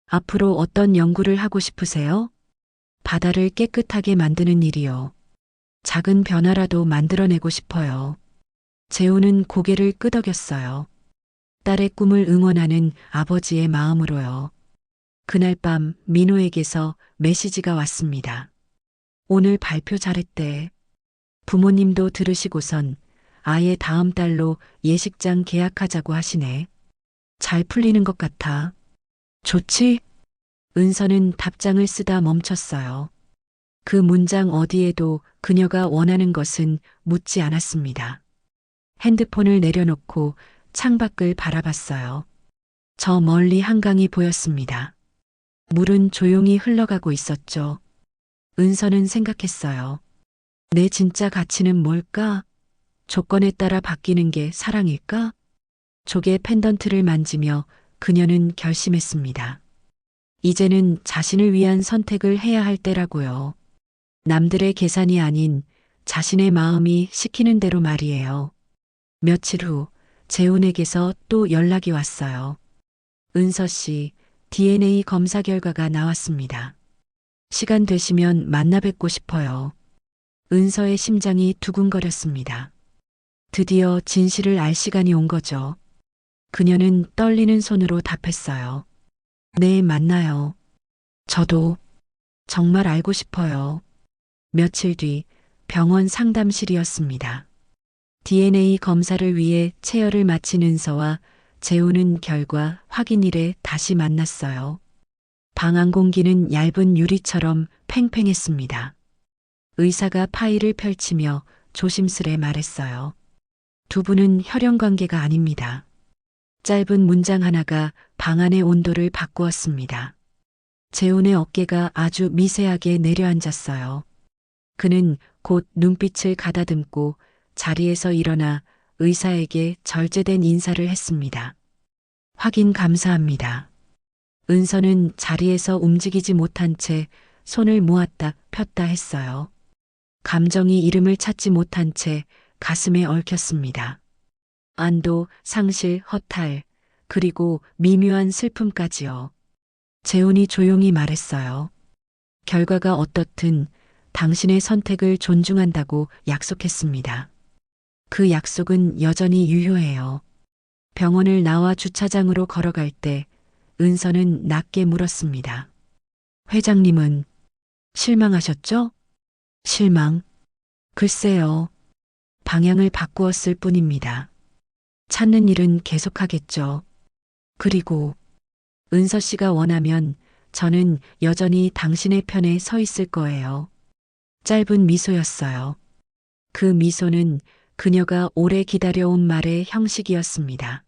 앞으로 어떤 연구를 하고 싶으세요? 바다를 깨끗하게 만드는 일이요. 작은 변화라도 만들어내고 싶어요. 재훈은 고개를 끄덕였어요. 딸의 꿈을 응원하는 아버지의 마음으로요. 그날 밤 민호에게서 메시지가 왔습니다. 오늘 발표 잘했대. 부모님도 들으시고선 아예 다음 달로 예식장 계약하자고 하시네. 잘 풀리는 것 같아. 좋지? 은서는 답장을 쓰다 멈췄어요. 그 문장 어디에도 그녀가 원하는 것은 묻지 않았습니다. 핸드폰을 내려놓고 창밖을 바라봤어요. 저 멀리 한강이 보였습니다. 물은 조용히 흘러가고 있었죠. 은서는 생각했어요. 내 진짜 가치는 뭘까? 조건에 따라 바뀌는 게 사랑일까? 조개 펜던트를 만지며 그녀는 결심했습니다. 이제는 자신을 위한 선택을 해야 할 때라고요. 남들의 계산이 아닌 자신의 마음이 시키는 대로 말이에요. 며칠 후 재훈에게서 또 연락이 왔어요. 은서 씨, DNA 검사 결과가 나왔습니다. 시간 되시면 만나 뵙고 싶어요. 은서의 심장이 두근거렸습니다. 드디어 진실을 알 시간이 온 거죠. 그녀는 떨리는 손으로 답했어요. 네, 만나요. 저도 정말 알고 싶어요. 며칠 뒤 병원 상담실이었습니다. DNA 검사를 위해 체열을 마친 은서와 재훈은 결과 확인일에 다시 만났어요. 방 안 공기는 얇은 유리처럼 팽팽했습니다. 의사가 파일을 펼치며 조심스레 말했어요. 두 분은 혈연 관계가 아닙니다. 짧은 문장 하나가 방 안의 온도를 바꾸었습니다. 재훈의 어깨가 아주 미세하게 내려앉았어요. 그는 곧 눈빛을 가다듬고 자리에서 일어나 의사에게 절제된 인사를 했습니다. 확인 감사합니다. 은서는 자리에서 움직이지 못한 채 손을 모았다 폈다 했어요. 감정이 이름을 찾지 못한 채 가슴에 얽혔습니다. 안도, 상실, 허탈, 그리고 미묘한 슬픔까지요. 재훈이 조용히 말했어요. 결과가 어떻든 당신의 선택을 존중한다고 약속했습니다. 그 약속은 여전히 유효해요. 병원을 나와 주차장으로 걸어갈 때 은서는 낮게 물었습니다. 회장님은 실망하셨죠? 실망? 글쎄요. 방향을 바꾸었을 뿐입니다. 찾는 일은 계속하겠죠. 그리고 은서 씨가 원하면 저는 여전히 당신의 편에 서 있을 거예요. 짧은 미소였어요. 그 미소는 그녀가 오래 기다려온 말의 형식이었습니다.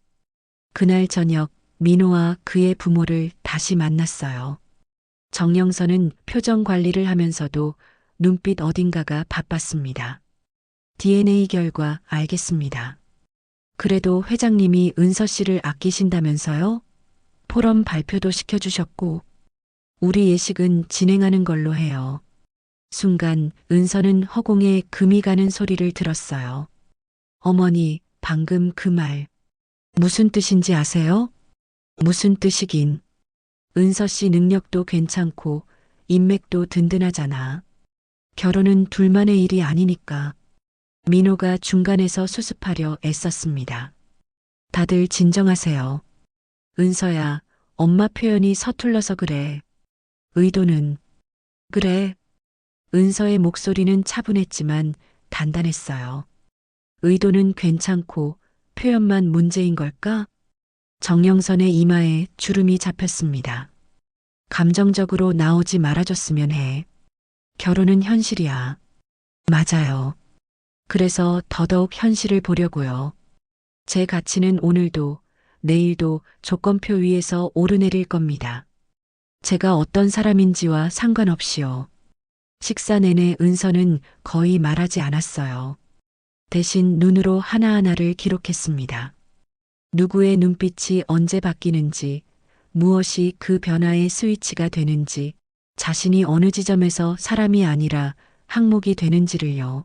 그날 저녁 민호와 그의 부모를 다시 만났어요. 정영선은 표정 관리를 하면서도 눈빛 어딘가가 바빴습니다. DNA 결과 알겠습니다. 그래도 회장님이 은서 씨를 아끼신다면서요? 포럼 발표도 시켜주셨고, 우리 예식은 진행하는 걸로 해요. 순간 은서는 허공에 금이 가는 소리를 들었어요. 어머니, 방금 그 말, 무슨 뜻인지 아세요? 무슨 뜻이긴. 은서 씨 능력도 괜찮고, 인맥도 든든하잖아. 결혼은 둘만의 일이 아니니까. 민호가 중간에서 수습하려 애썼습니다. 다들 진정하세요. 은서야, 엄마 표현이 서툴러서 그래. 의도는, 그래. 은서의 목소리는 차분했지만 단단했어요. 의도는 괜찮고 표현만 문제인 걸까? 정영선의 이마에 주름이 잡혔습니다. 감정적으로 나오지 말아줬으면 해. 결혼은 현실이야. 맞아요. 그래서 더더욱 현실을 보려고요. 제 가치는 오늘도 내일도 조건표 위에서 오르내릴 겁니다. 제가 어떤 사람인지와 상관없이요. 식사 내내 은서는 거의 말하지 않았어요. 대신 눈으로 하나하나를 기록했습니다. 누구의 눈빛이 언제 바뀌는지, 무엇이 그 변화의 스위치가 되는지, 자신이 어느 지점에서 사람이 아니라 항목이 되는지를요.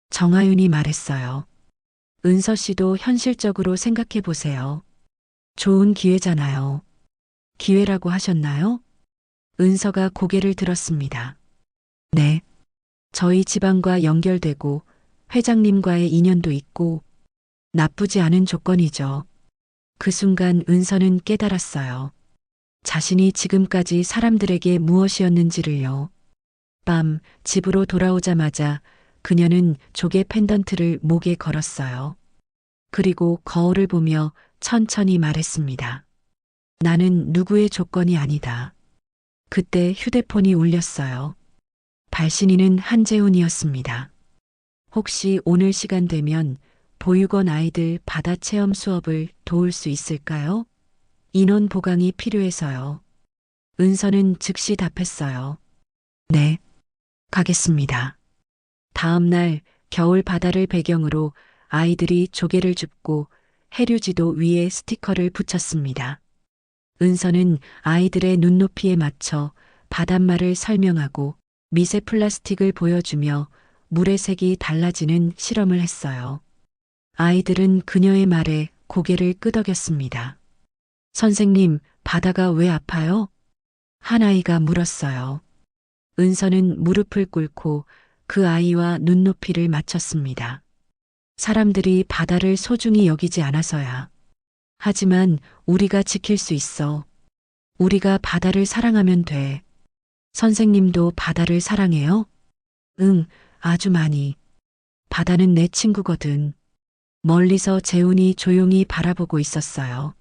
정하윤이 말했어요. 은서 씨도 현실적으로 생각해 보세요. 좋은 기회잖아요. 기회라고 하셨나요? 은서가 고개를 들었습니다. 네. 저희 집안과 연결되고 회장님과의 인연도 있고 나쁘지 않은 조건이죠. 그 순간 은서는 깨달았어요. 자신이 지금까지 사람들에게 무엇이었는지를요. 밤 집으로 돌아오자마자 그녀는 조개 펜던트를 목에 걸었어요. 그리고 거울을 보며 천천히 말했습니다. 나는 누구의 조건이 아니다. 그때 휴대폰이 울렸어요. 발신인은 한재훈이었습니다. 혹시 오늘 시간 되면 보육원 아이들 바다 체험 수업을 도울 수 있을까요? 인원 보강이 필요해서요. 은서는 즉시 답했어요. 네, 가겠습니다. 다음 날 겨울 바다를 배경으로 아이들이 조개를 줍고 해류지도 위에 스티커를 붙였습니다. 은서는 아이들의 눈높이에 맞춰 바닷말을 설명하고 미세 플라스틱을 보여주며 물의 색이 달라지는 실험을 했어요. 아이들은 그녀의 말에 고개를 끄덕였습니다. 선생님, 바다가 왜 아파요? 한 아이가 물었어요. 은서는 무릎을 꿇고 그 아이와 눈높이를 맞췄습니다. 사람들이 바다를 소중히 여기지 않아서야. 하지만 우리가 지킬 수 있어. 우리가 바다를 사랑하면 돼. 선생님도 바다를 사랑해요? 응, 아주 많이. 바다는 내 친구거든. 멀리서 재훈이 조용히 바라보고 있었어요.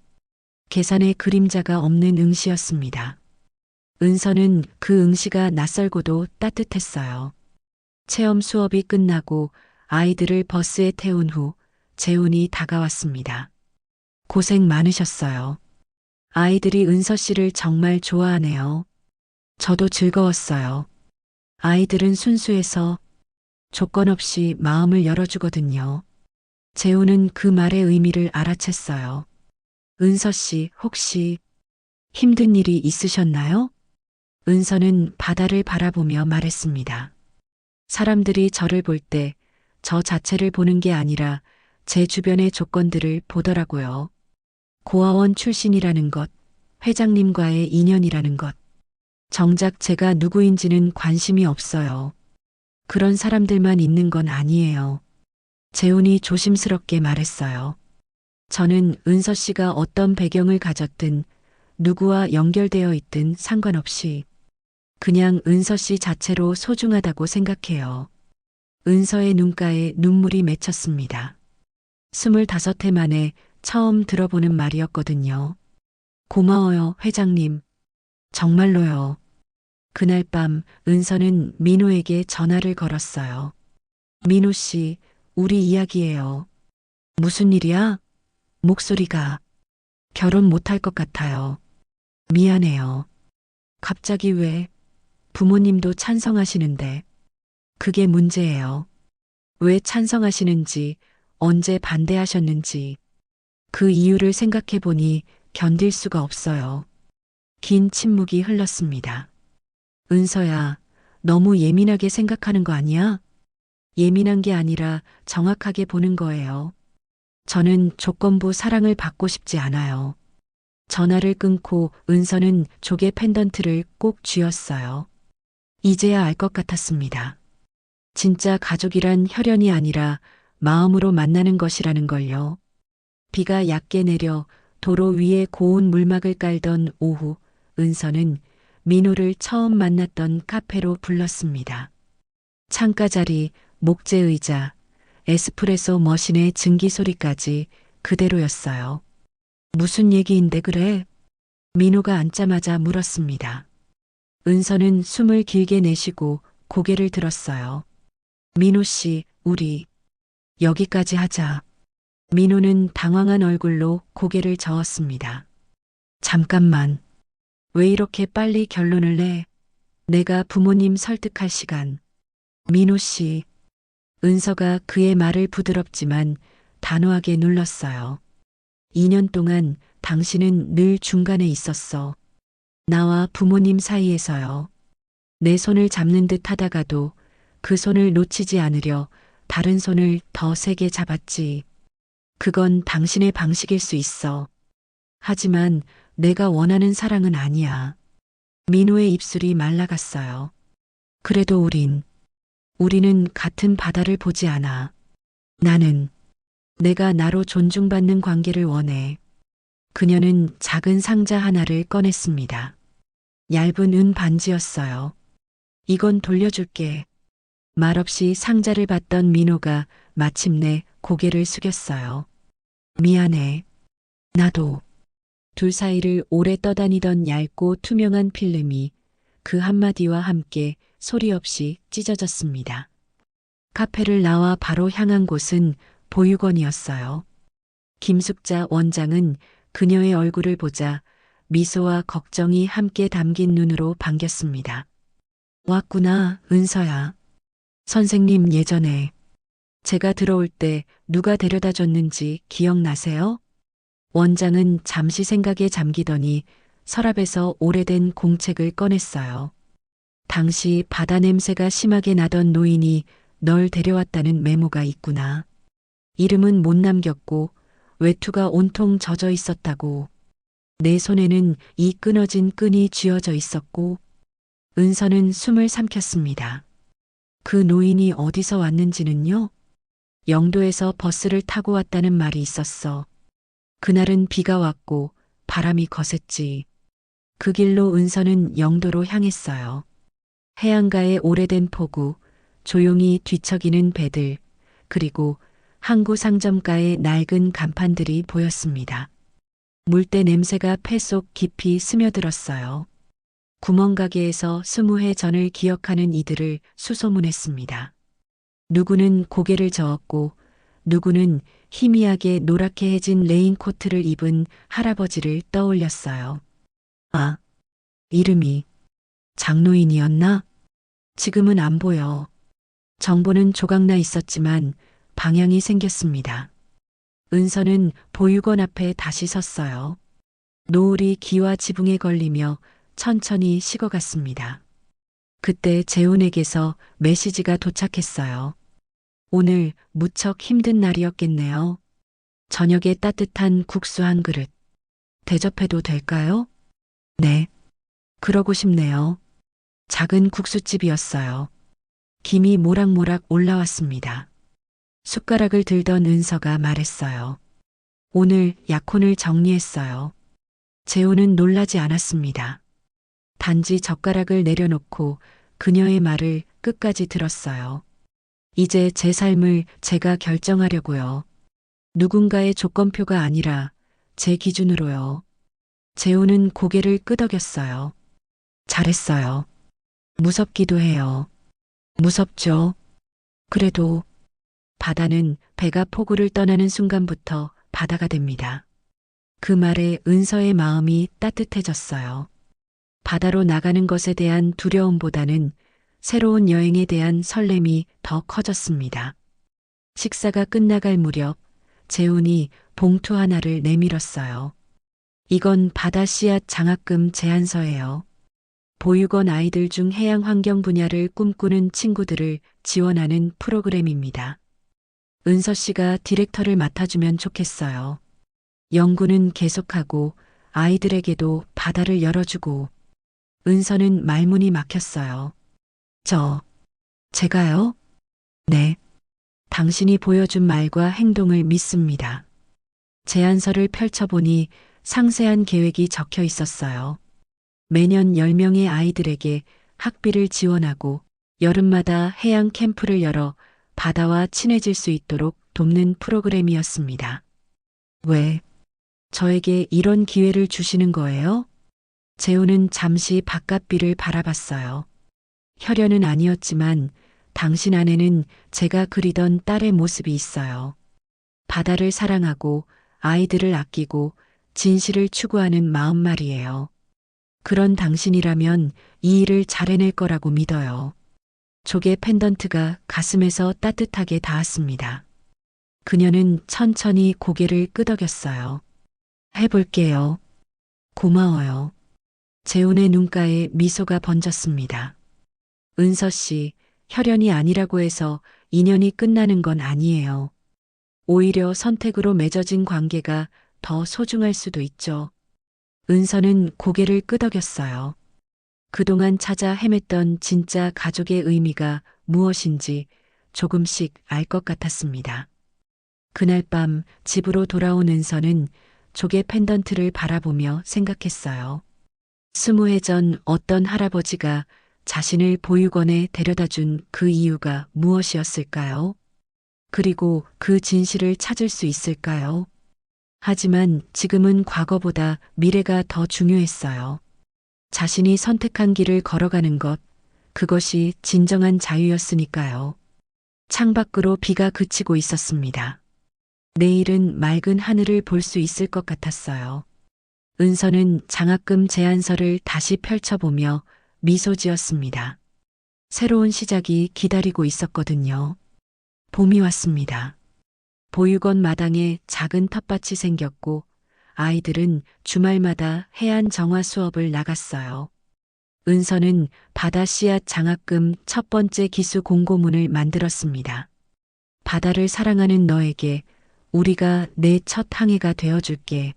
계산에 그림자가 없는 응시였습니다. 은서는 그 응시가 낯설고도 따뜻했어요. 체험 수업이 끝나고 아이들을 버스에 태운 후 재훈이 다가왔습니다. 고생 많으셨어요. 아이들이 은서 씨를 정말 좋아하네요. 저도 즐거웠어요. 아이들은 순수해서 조건 없이 마음을 열어주거든요. 재훈은 그 말의 의미를 알아챘어요. 은서 씨, 혹시 힘든 일이 있으셨나요? 은서는 바다를 바라보며 말했습니다. 사람들이 저를 볼 때 저 자체를 보는 게 아니라 제 주변의 조건들을 보더라고요. 고아원 출신이라는 것, 회장님과의 인연이라는 것. 정작 제가 누구인지는 관심이 없어요. 그런 사람들만 있는 건 아니에요. 재훈이 조심스럽게 말했어요. 저는 은서 씨가 어떤 배경을 가졌든 누구와 연결되어 있든 상관없이 그냥 은서 씨 자체로 소중하다고 생각해요. 은서의 눈가에 눈물이 맺혔습니다. 25해 만에 처음 들어보는 말이었거든요. 고마워요, 회장님. 정말로요. 그날 밤 은서는 민호에게 전화를 걸었어요. 민호 씨, 우리 이야기예요. 무슨 일이야? 목소리가 결혼 못할 것 같아요. 미안해요. 갑자기 왜? 부모님도 찬성하시는데. 그게 문제예요. 왜 찬성하시는지, 언제 반대하셨는지, 그 이유를 생각해 보니 견딜 수가 없어요. 긴 침묵이 흘렀습니다. 은서야, 너무 예민하게 생각하는 거 아니야? 예민한 게 아니라 정확하게 보는 거예요. 저는 조건부 사랑을 받고 싶지 않아요. 전화를 끊고 은서는 조개 펜던트를 꼭 쥐었어요. 이제야 알 것 같았습니다. 진짜 가족이란 혈연이 아니라 마음으로 만나는 것이라는 걸요. 비가 얕게 내려 도로 위에 고운 물막을 깔던 오후, 은서는 민호를 처음 만났던 카페로 불렀습니다. 창가 자리, 목재 의자, 에스프레소 머신의 증기 소리까지 그대로였어요. 무슨 얘기인데 그래? 민호가 앉자마자 물었습니다. 은서는 숨을 길게 내쉬고 고개를 들었어요. 민호 씨, 우리 여기까지 하자. 민호는 당황한 얼굴로 고개를 저었습니다. 잠깐만. 왜 이렇게 빨리 결론을 내? 내가 부모님 설득할 시간. 민호 씨. 은서가 그의 말을 부드럽지만 단호하게 눌렀어요. 2년 동안 당신은 늘 중간에 있었어. 나와 부모님 사이에서요. 내 손을 잡는 듯 하다가도 그 손을 놓치지 않으려 다른 손을 더 세게 잡았지. 그건 당신의 방식일 수 있어. 하지만 내가 원하는 사랑은 아니야. 민호의 입술이 말라갔어요. 그래도 우리는 같은 바다를 보지 않아. 나는 내가 나로 존중받는 관계를 원해. 그녀는 작은 상자 하나를 꺼냈습니다. 얇은 은 반지였어요. 이건 돌려줄게. 말없이 상자를 받던 민호가 마침내 고개를 숙였어요. 미안해. 나도. 둘 사이를 오래 떠다니던 얇고 투명한 필름이 그 한마디와 함께 소리 없이 찢어졌습니다. 카페를 나와 바로 향한 곳은 보육원이었어요. 김숙자 원장은 그녀의 얼굴을 보자 미소와 걱정이 함께 담긴 눈으로 반겼습니다. 왔구나, 은서야. 선생님 예전에 제가 들어올 때 누가 데려다 줬는지 기억나세요? 원장은 잠시 생각에 잠기더니 서랍에서 오래된 공책을 꺼냈어요. 당시 바다 냄새가 심하게 나던 노인이 널 데려왔다는 메모가 있구나. 이름은 못 남겼고 외투가 온통 젖어 있었다고. 내 손에는 이 끊어진 끈이 쥐어져 있었고. 은서는 숨을 삼켰습니다. 그 노인이 어디서 왔는지는요? 영도에서 버스를 타고 왔다는 말이 있었어. 그날은 비가 왔고 바람이 거셌지. 그 길로 은서는 영도로 향했어요. 해안가의 오래된 포구, 조용히 뒤척이는 배들, 그리고 항구 상점가의 낡은 간판들이 보였습니다. 물때 냄새가 폐 속 깊이 스며들었어요. 구멍가게에서 20해 전을 기억하는 이들을 수소문했습니다. 누구는 고개를 저었고 누구는 희미하게 노랗게 해진 레인코트를 입은 할아버지를 떠올렸어요. 아, 이름이 장로인이었나? 지금은 안 보여. 정보는 조각나 있었지만 방향이 생겼습니다. 은서는 보육원 앞에 다시 섰어요. 노을이 기와 지붕에 걸리며 천천히 식어갔습니다. 그때 재훈에게서 메시지가 도착했어요. 오늘 무척 힘든 날이었겠네요. 저녁에 따뜻한 국수 한 그릇 대접해도 될까요? 네. 그러고 싶네요. 작은 국수집이었어요. 김이 모락모락 올라왔습니다. 숟가락을 들던 은서가 말했어요. 오늘 약혼을 정리했어요. 재호는 놀라지 않았습니다. 단지 젓가락을 내려놓고 그녀의 말을 끝까지 들었어요. 이제 제 삶을 제가 결정하려고요. 누군가의 조건표가 아니라 제 기준으로요. 재호는 고개를 끄덕였어요. 잘했어요. 무섭기도 해요. 무섭죠. 그래도 바다는 배가 포구를 떠나는 순간부터 바다가 됩니다. 그 말에 은서의 마음이 따뜻해졌어요. 바다로 나가는 것에 대한 두려움보다는 새로운 여행에 대한 설렘이 더 커졌습니다. 식사가 끝나갈 무렵 재훈이 봉투 하나를 내밀었어요. 이건 바다 씨앗 장학금 제안서예요. 보육원 아이들 중 해양 환경 분야를 꿈꾸는 친구들을 지원하는 프로그램입니다. 은서 씨가 디렉터를 맡아주면 좋겠어요. 연구는 계속하고 아이들에게도 바다를 열어주고. 은서는 말문이 막혔어요. 제가요? 네. 당신이 보여준 말과 행동을 믿습니다. 제안서를 펼쳐보니 상세한 계획이 적혀 있었어요. 매년 10명의 아이들에게 학비를 지원하고 여름마다 해양 캠프를 열어 바다와 친해질 수 있도록 돕는 프로그램이었습니다. 왜 저에게 이런 기회를 주시는 거예요? 재우는 잠시 바깥비를 바라봤어요. 혈연은 아니었지만 당신 안에는 제가 그리던 딸의 모습이 있어요. 바다를 사랑하고 아이들을 아끼고 진실을 추구하는 마음 말이에요. 그런 당신이라면 이 일을 잘 해낼 거라고 믿어요. 조개 펜던트가 가슴에서 따뜻하게 닿았습니다. 그녀는 천천히 고개를 끄덕였어요. 해볼게요. 고마워요. 재훈의 눈가에 미소가 번졌습니다. 은서 씨, 혈연이 아니라고 해서 인연이 끝나는 건 아니에요. 오히려 선택으로 맺어진 관계가 더 소중할 수도 있죠. 은서는 고개를 끄덕였어요. 그동안 찾아 헤맸던 진짜 가족의 의미가 무엇인지 조금씩 알 것 같았습니다. 그날 밤 집으로 돌아온 은서는 조개 펜던트를 바라보며 생각했어요. 20해 전 어떤 할아버지가 자신을 보육원에 데려다 준 그 이유가 무엇이었을까요? 그리고 그 진실을 찾을 수 있을까요? 하지만 지금은 과거보다 미래가 더 중요했어요. 자신이 선택한 길을 걸어가는 것, 그것이 진정한 자유였으니까요. 창밖으로 비가 그치고 있었습니다. 내일은 맑은 하늘을 볼 수 있을 것 같았어요. 은서는 장학금 제안서를 다시 펼쳐보며 미소 지었습니다. 새로운 시작이 기다리고 있었거든요. 봄이 왔습니다. 보육원 마당에 작은 텃밭이 생겼고 아이들은 주말마다 해안 정화 수업을 나갔어요. 은서는 바다 씨앗 장학금 첫 번째 기수 공고문을 만들었습니다. 바다를 사랑하는 너에게 우리가 내 첫 항해가 되어줄게.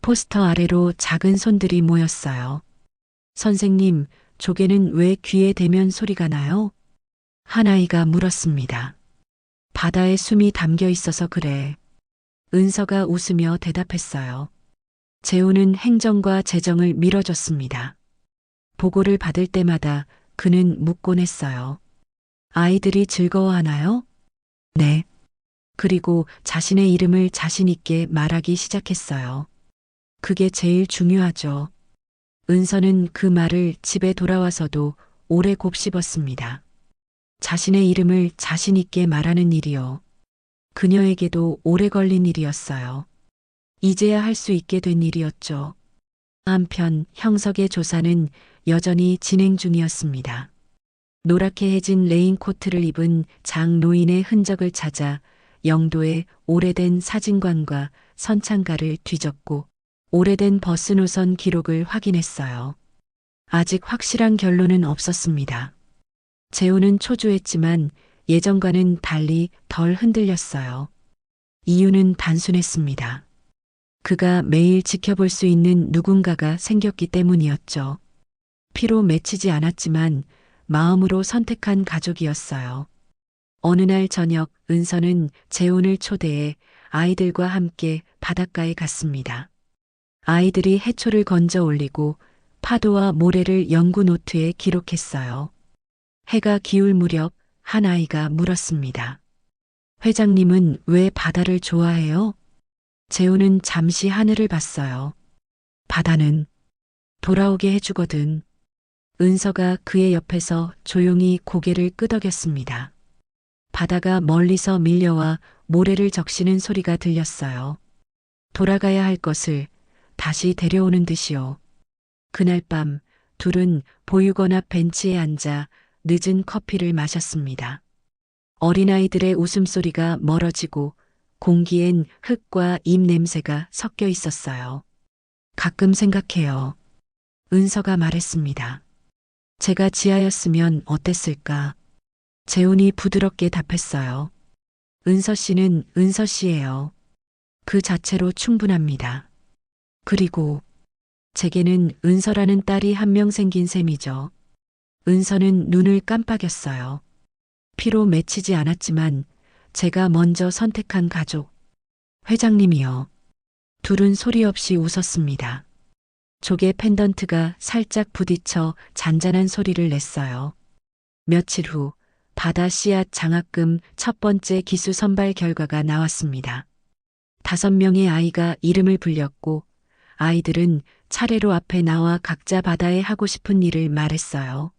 포스터 아래로 작은 손들이 모였어요. 선생님, 조개는 왜 귀에 대면 소리가 나요? 한 아이가 물었습니다. 바다에 숨이 담겨 있어서 그래. 은서가 웃으며 대답했어요. 재우는 행정과 재정을 밀어줬습니다. 보고를 받을 때마다 그는 묻곤 했어요. 아이들이 즐거워하나요? 네. 그리고 자신의 이름을 자신 있게 말하기 시작했어요. 그게 제일 중요하죠. 은서는 그 말을 집에 돌아와서도 오래 곱씹었습니다. 자신의 이름을 자신 있게 말하는 일이요. 그녀에게도 오래 걸린 일이었어요. 이제야 할 수 있게 된 일이었죠. 한편 형석의 조사는 여전히 진행 중이었습니다. 노랗게 해진 레인코트를 입은 장 노인의 흔적을 찾아 영도의 오래된 사진관과 선창가를 뒤졌고 오래된 버스 노선 기록을 확인했어요. 아직 확실한 결론은 없었습니다. 재우는 초조했지만 예전과는 달리 덜 흔들렸어요. 이유는 단순했습니다. 그가 매일 지켜볼 수 있는 누군가가 생겼기 때문이었죠. 피로 맺히지 않았지만 마음으로 선택한 가족이었어요. 어느 날 저녁 은서는 재훈을 초대해 아이들과 함께 바닷가에 갔습니다. 아이들이 해초를 건져 올리고 파도와 모래를 연구 노트에 기록했어요. 해가 기울 무렵 한 아이가 물었습니다. 회장님은 왜 바다를 좋아해요? 재훈은 잠시 하늘을 봤어요. 바다는 돌아오게 해주거든. 은서가 그의 옆에서 조용히 고개를 끄덕였습니다. 바다가 멀리서 밀려와 모래를 적시는 소리가 들렸어요. 돌아가야 할 것을 다시 데려오는 듯이요. 그날 밤 둘은 보육원 앞 벤치에 앉아 늦은 커피를 마셨습니다. 어린아이들의 웃음소리가 멀어지고 공기엔 흙과 잎 냄새가 섞여 있었어요. 가끔 생각해요. 은서가 말했습니다. 제가 지하였으면 어땠을까? 재훈이 부드럽게 답했어요. 은서 씨는 은서 씨예요. 그 자체로 충분합니다. 그리고 제게는 은서라는 딸이 한 명 생긴 셈이죠. 은서는 눈을 깜빡였어요. 피로 맺히지 않았지만 제가 먼저 선택한 가족. 회장님이요. 둘은 소리 없이 웃었습니다. 조개 펜던트가 살짝 부딪혀 잔잔한 소리를 냈어요. 며칠 후 바다 씨앗 장학금 첫 번째 기수 선발 결과가 나왔습니다. 5명의 아이가 이름을 불렸고 아이들은 차례로 앞에 나와 각자 바다에 하고 싶은 일을 말했어요.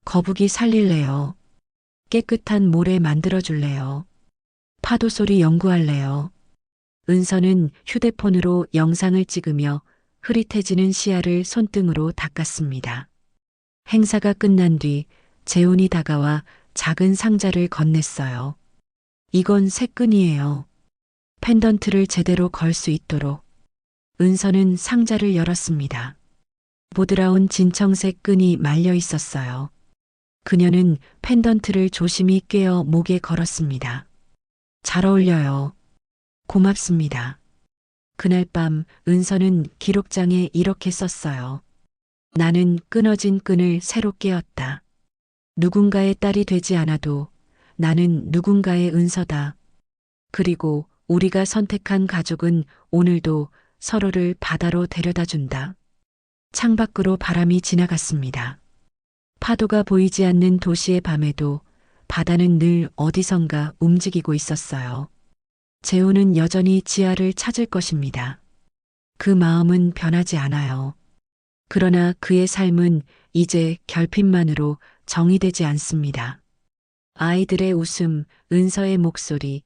거북이 살릴래요. 깨끗한 모래 만들어줄래요. 파도 소리 연구할래요. 은서는 휴대폰으로 영상을 찍으며 흐릿해지는 시야를 손등으로 닦았습니다. 행사가 끝난 뒤 재훈이 다가와 작은 상자를 건넸어요. 이건 새 끈이에요. 펜던트를 제대로 걸 수 있도록. 은서는 상자를 열었습니다. 보드라운 진청색 끈이 말려 있었어요. 그녀는 펜던트를 조심히 꿰어 목에 걸었습니다. 잘 어울려요. 고맙습니다. 그날 밤 은서는 기록장에 이렇게 썼어요. 나는 끊어진 끈을 새로 깨었다. 누군가의 딸이 되지 않아도 나는 누군가의 은서다. 그리고 우리가 선택한 가족은 오늘도 서로를 바다로 데려다 준다. 창밖으로 바람이 지나갔습니다. 파도가 보이지 않는 도시의 밤에도 바다는 늘 어디선가 움직이고 있었어요. 재훈은 여전히 지아를 찾을 것입니다. 그 마음은 변하지 않아요. 그러나 그의 삶은 이제 결핍만으로 정의되지 않습니다. 아이들의 웃음, 은서의 목소리,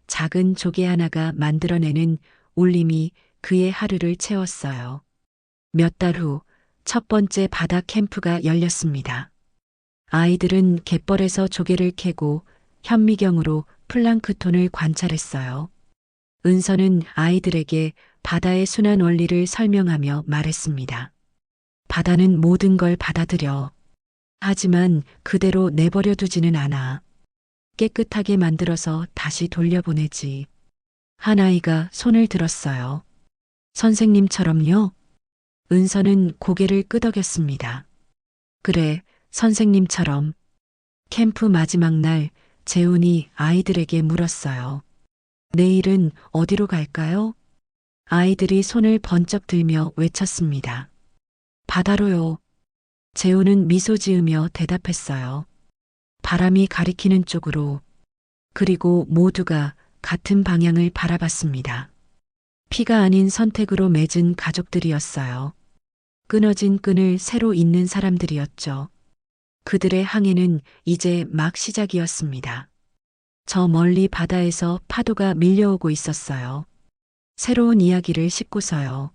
작은 조개 하나가 만들어내는 울림이 그의 하루를 채웠어요. 몇 달 후 첫 번째 바다 캠프가 열렸습니다. 아이들은 갯벌에서 조개를 캐고 현미경으로 플랑크톤을 관찰했어요. 은서는 아이들에게 바다의 순환 원리를 설명하며 말했습니다. 바다는 모든 걸 받아들여. 하지만 그대로 내버려 두지는 않아. 깨끗하게 만들어서 다시 돌려보내지. 한 아이가 손을 들었어요. 선생님처럼요? 은서는 고개를 끄덕였습니다. 그래, 선생님처럼. 캠프 마지막 날 재훈이 아이들에게 물었어요. 내일은 어디로 갈까요? 아이들이 손을 번쩍 들며 외쳤습니다. 바다로요. 재훈은 미소 지으며 대답했어요. 바람이 가리키는 쪽으로. 그리고 모두가 같은 방향을 바라봤습니다. 피가 아닌 선택으로 맺은 가족들이었어요. 끊어진 끈을 새로 잇는 사람들이었죠. 그들의 항해는 이제 막 시작이었습니다. 저 멀리 바다에서 파도가 밀려오고 있었어요. 새로운 이야기를 싣고서요.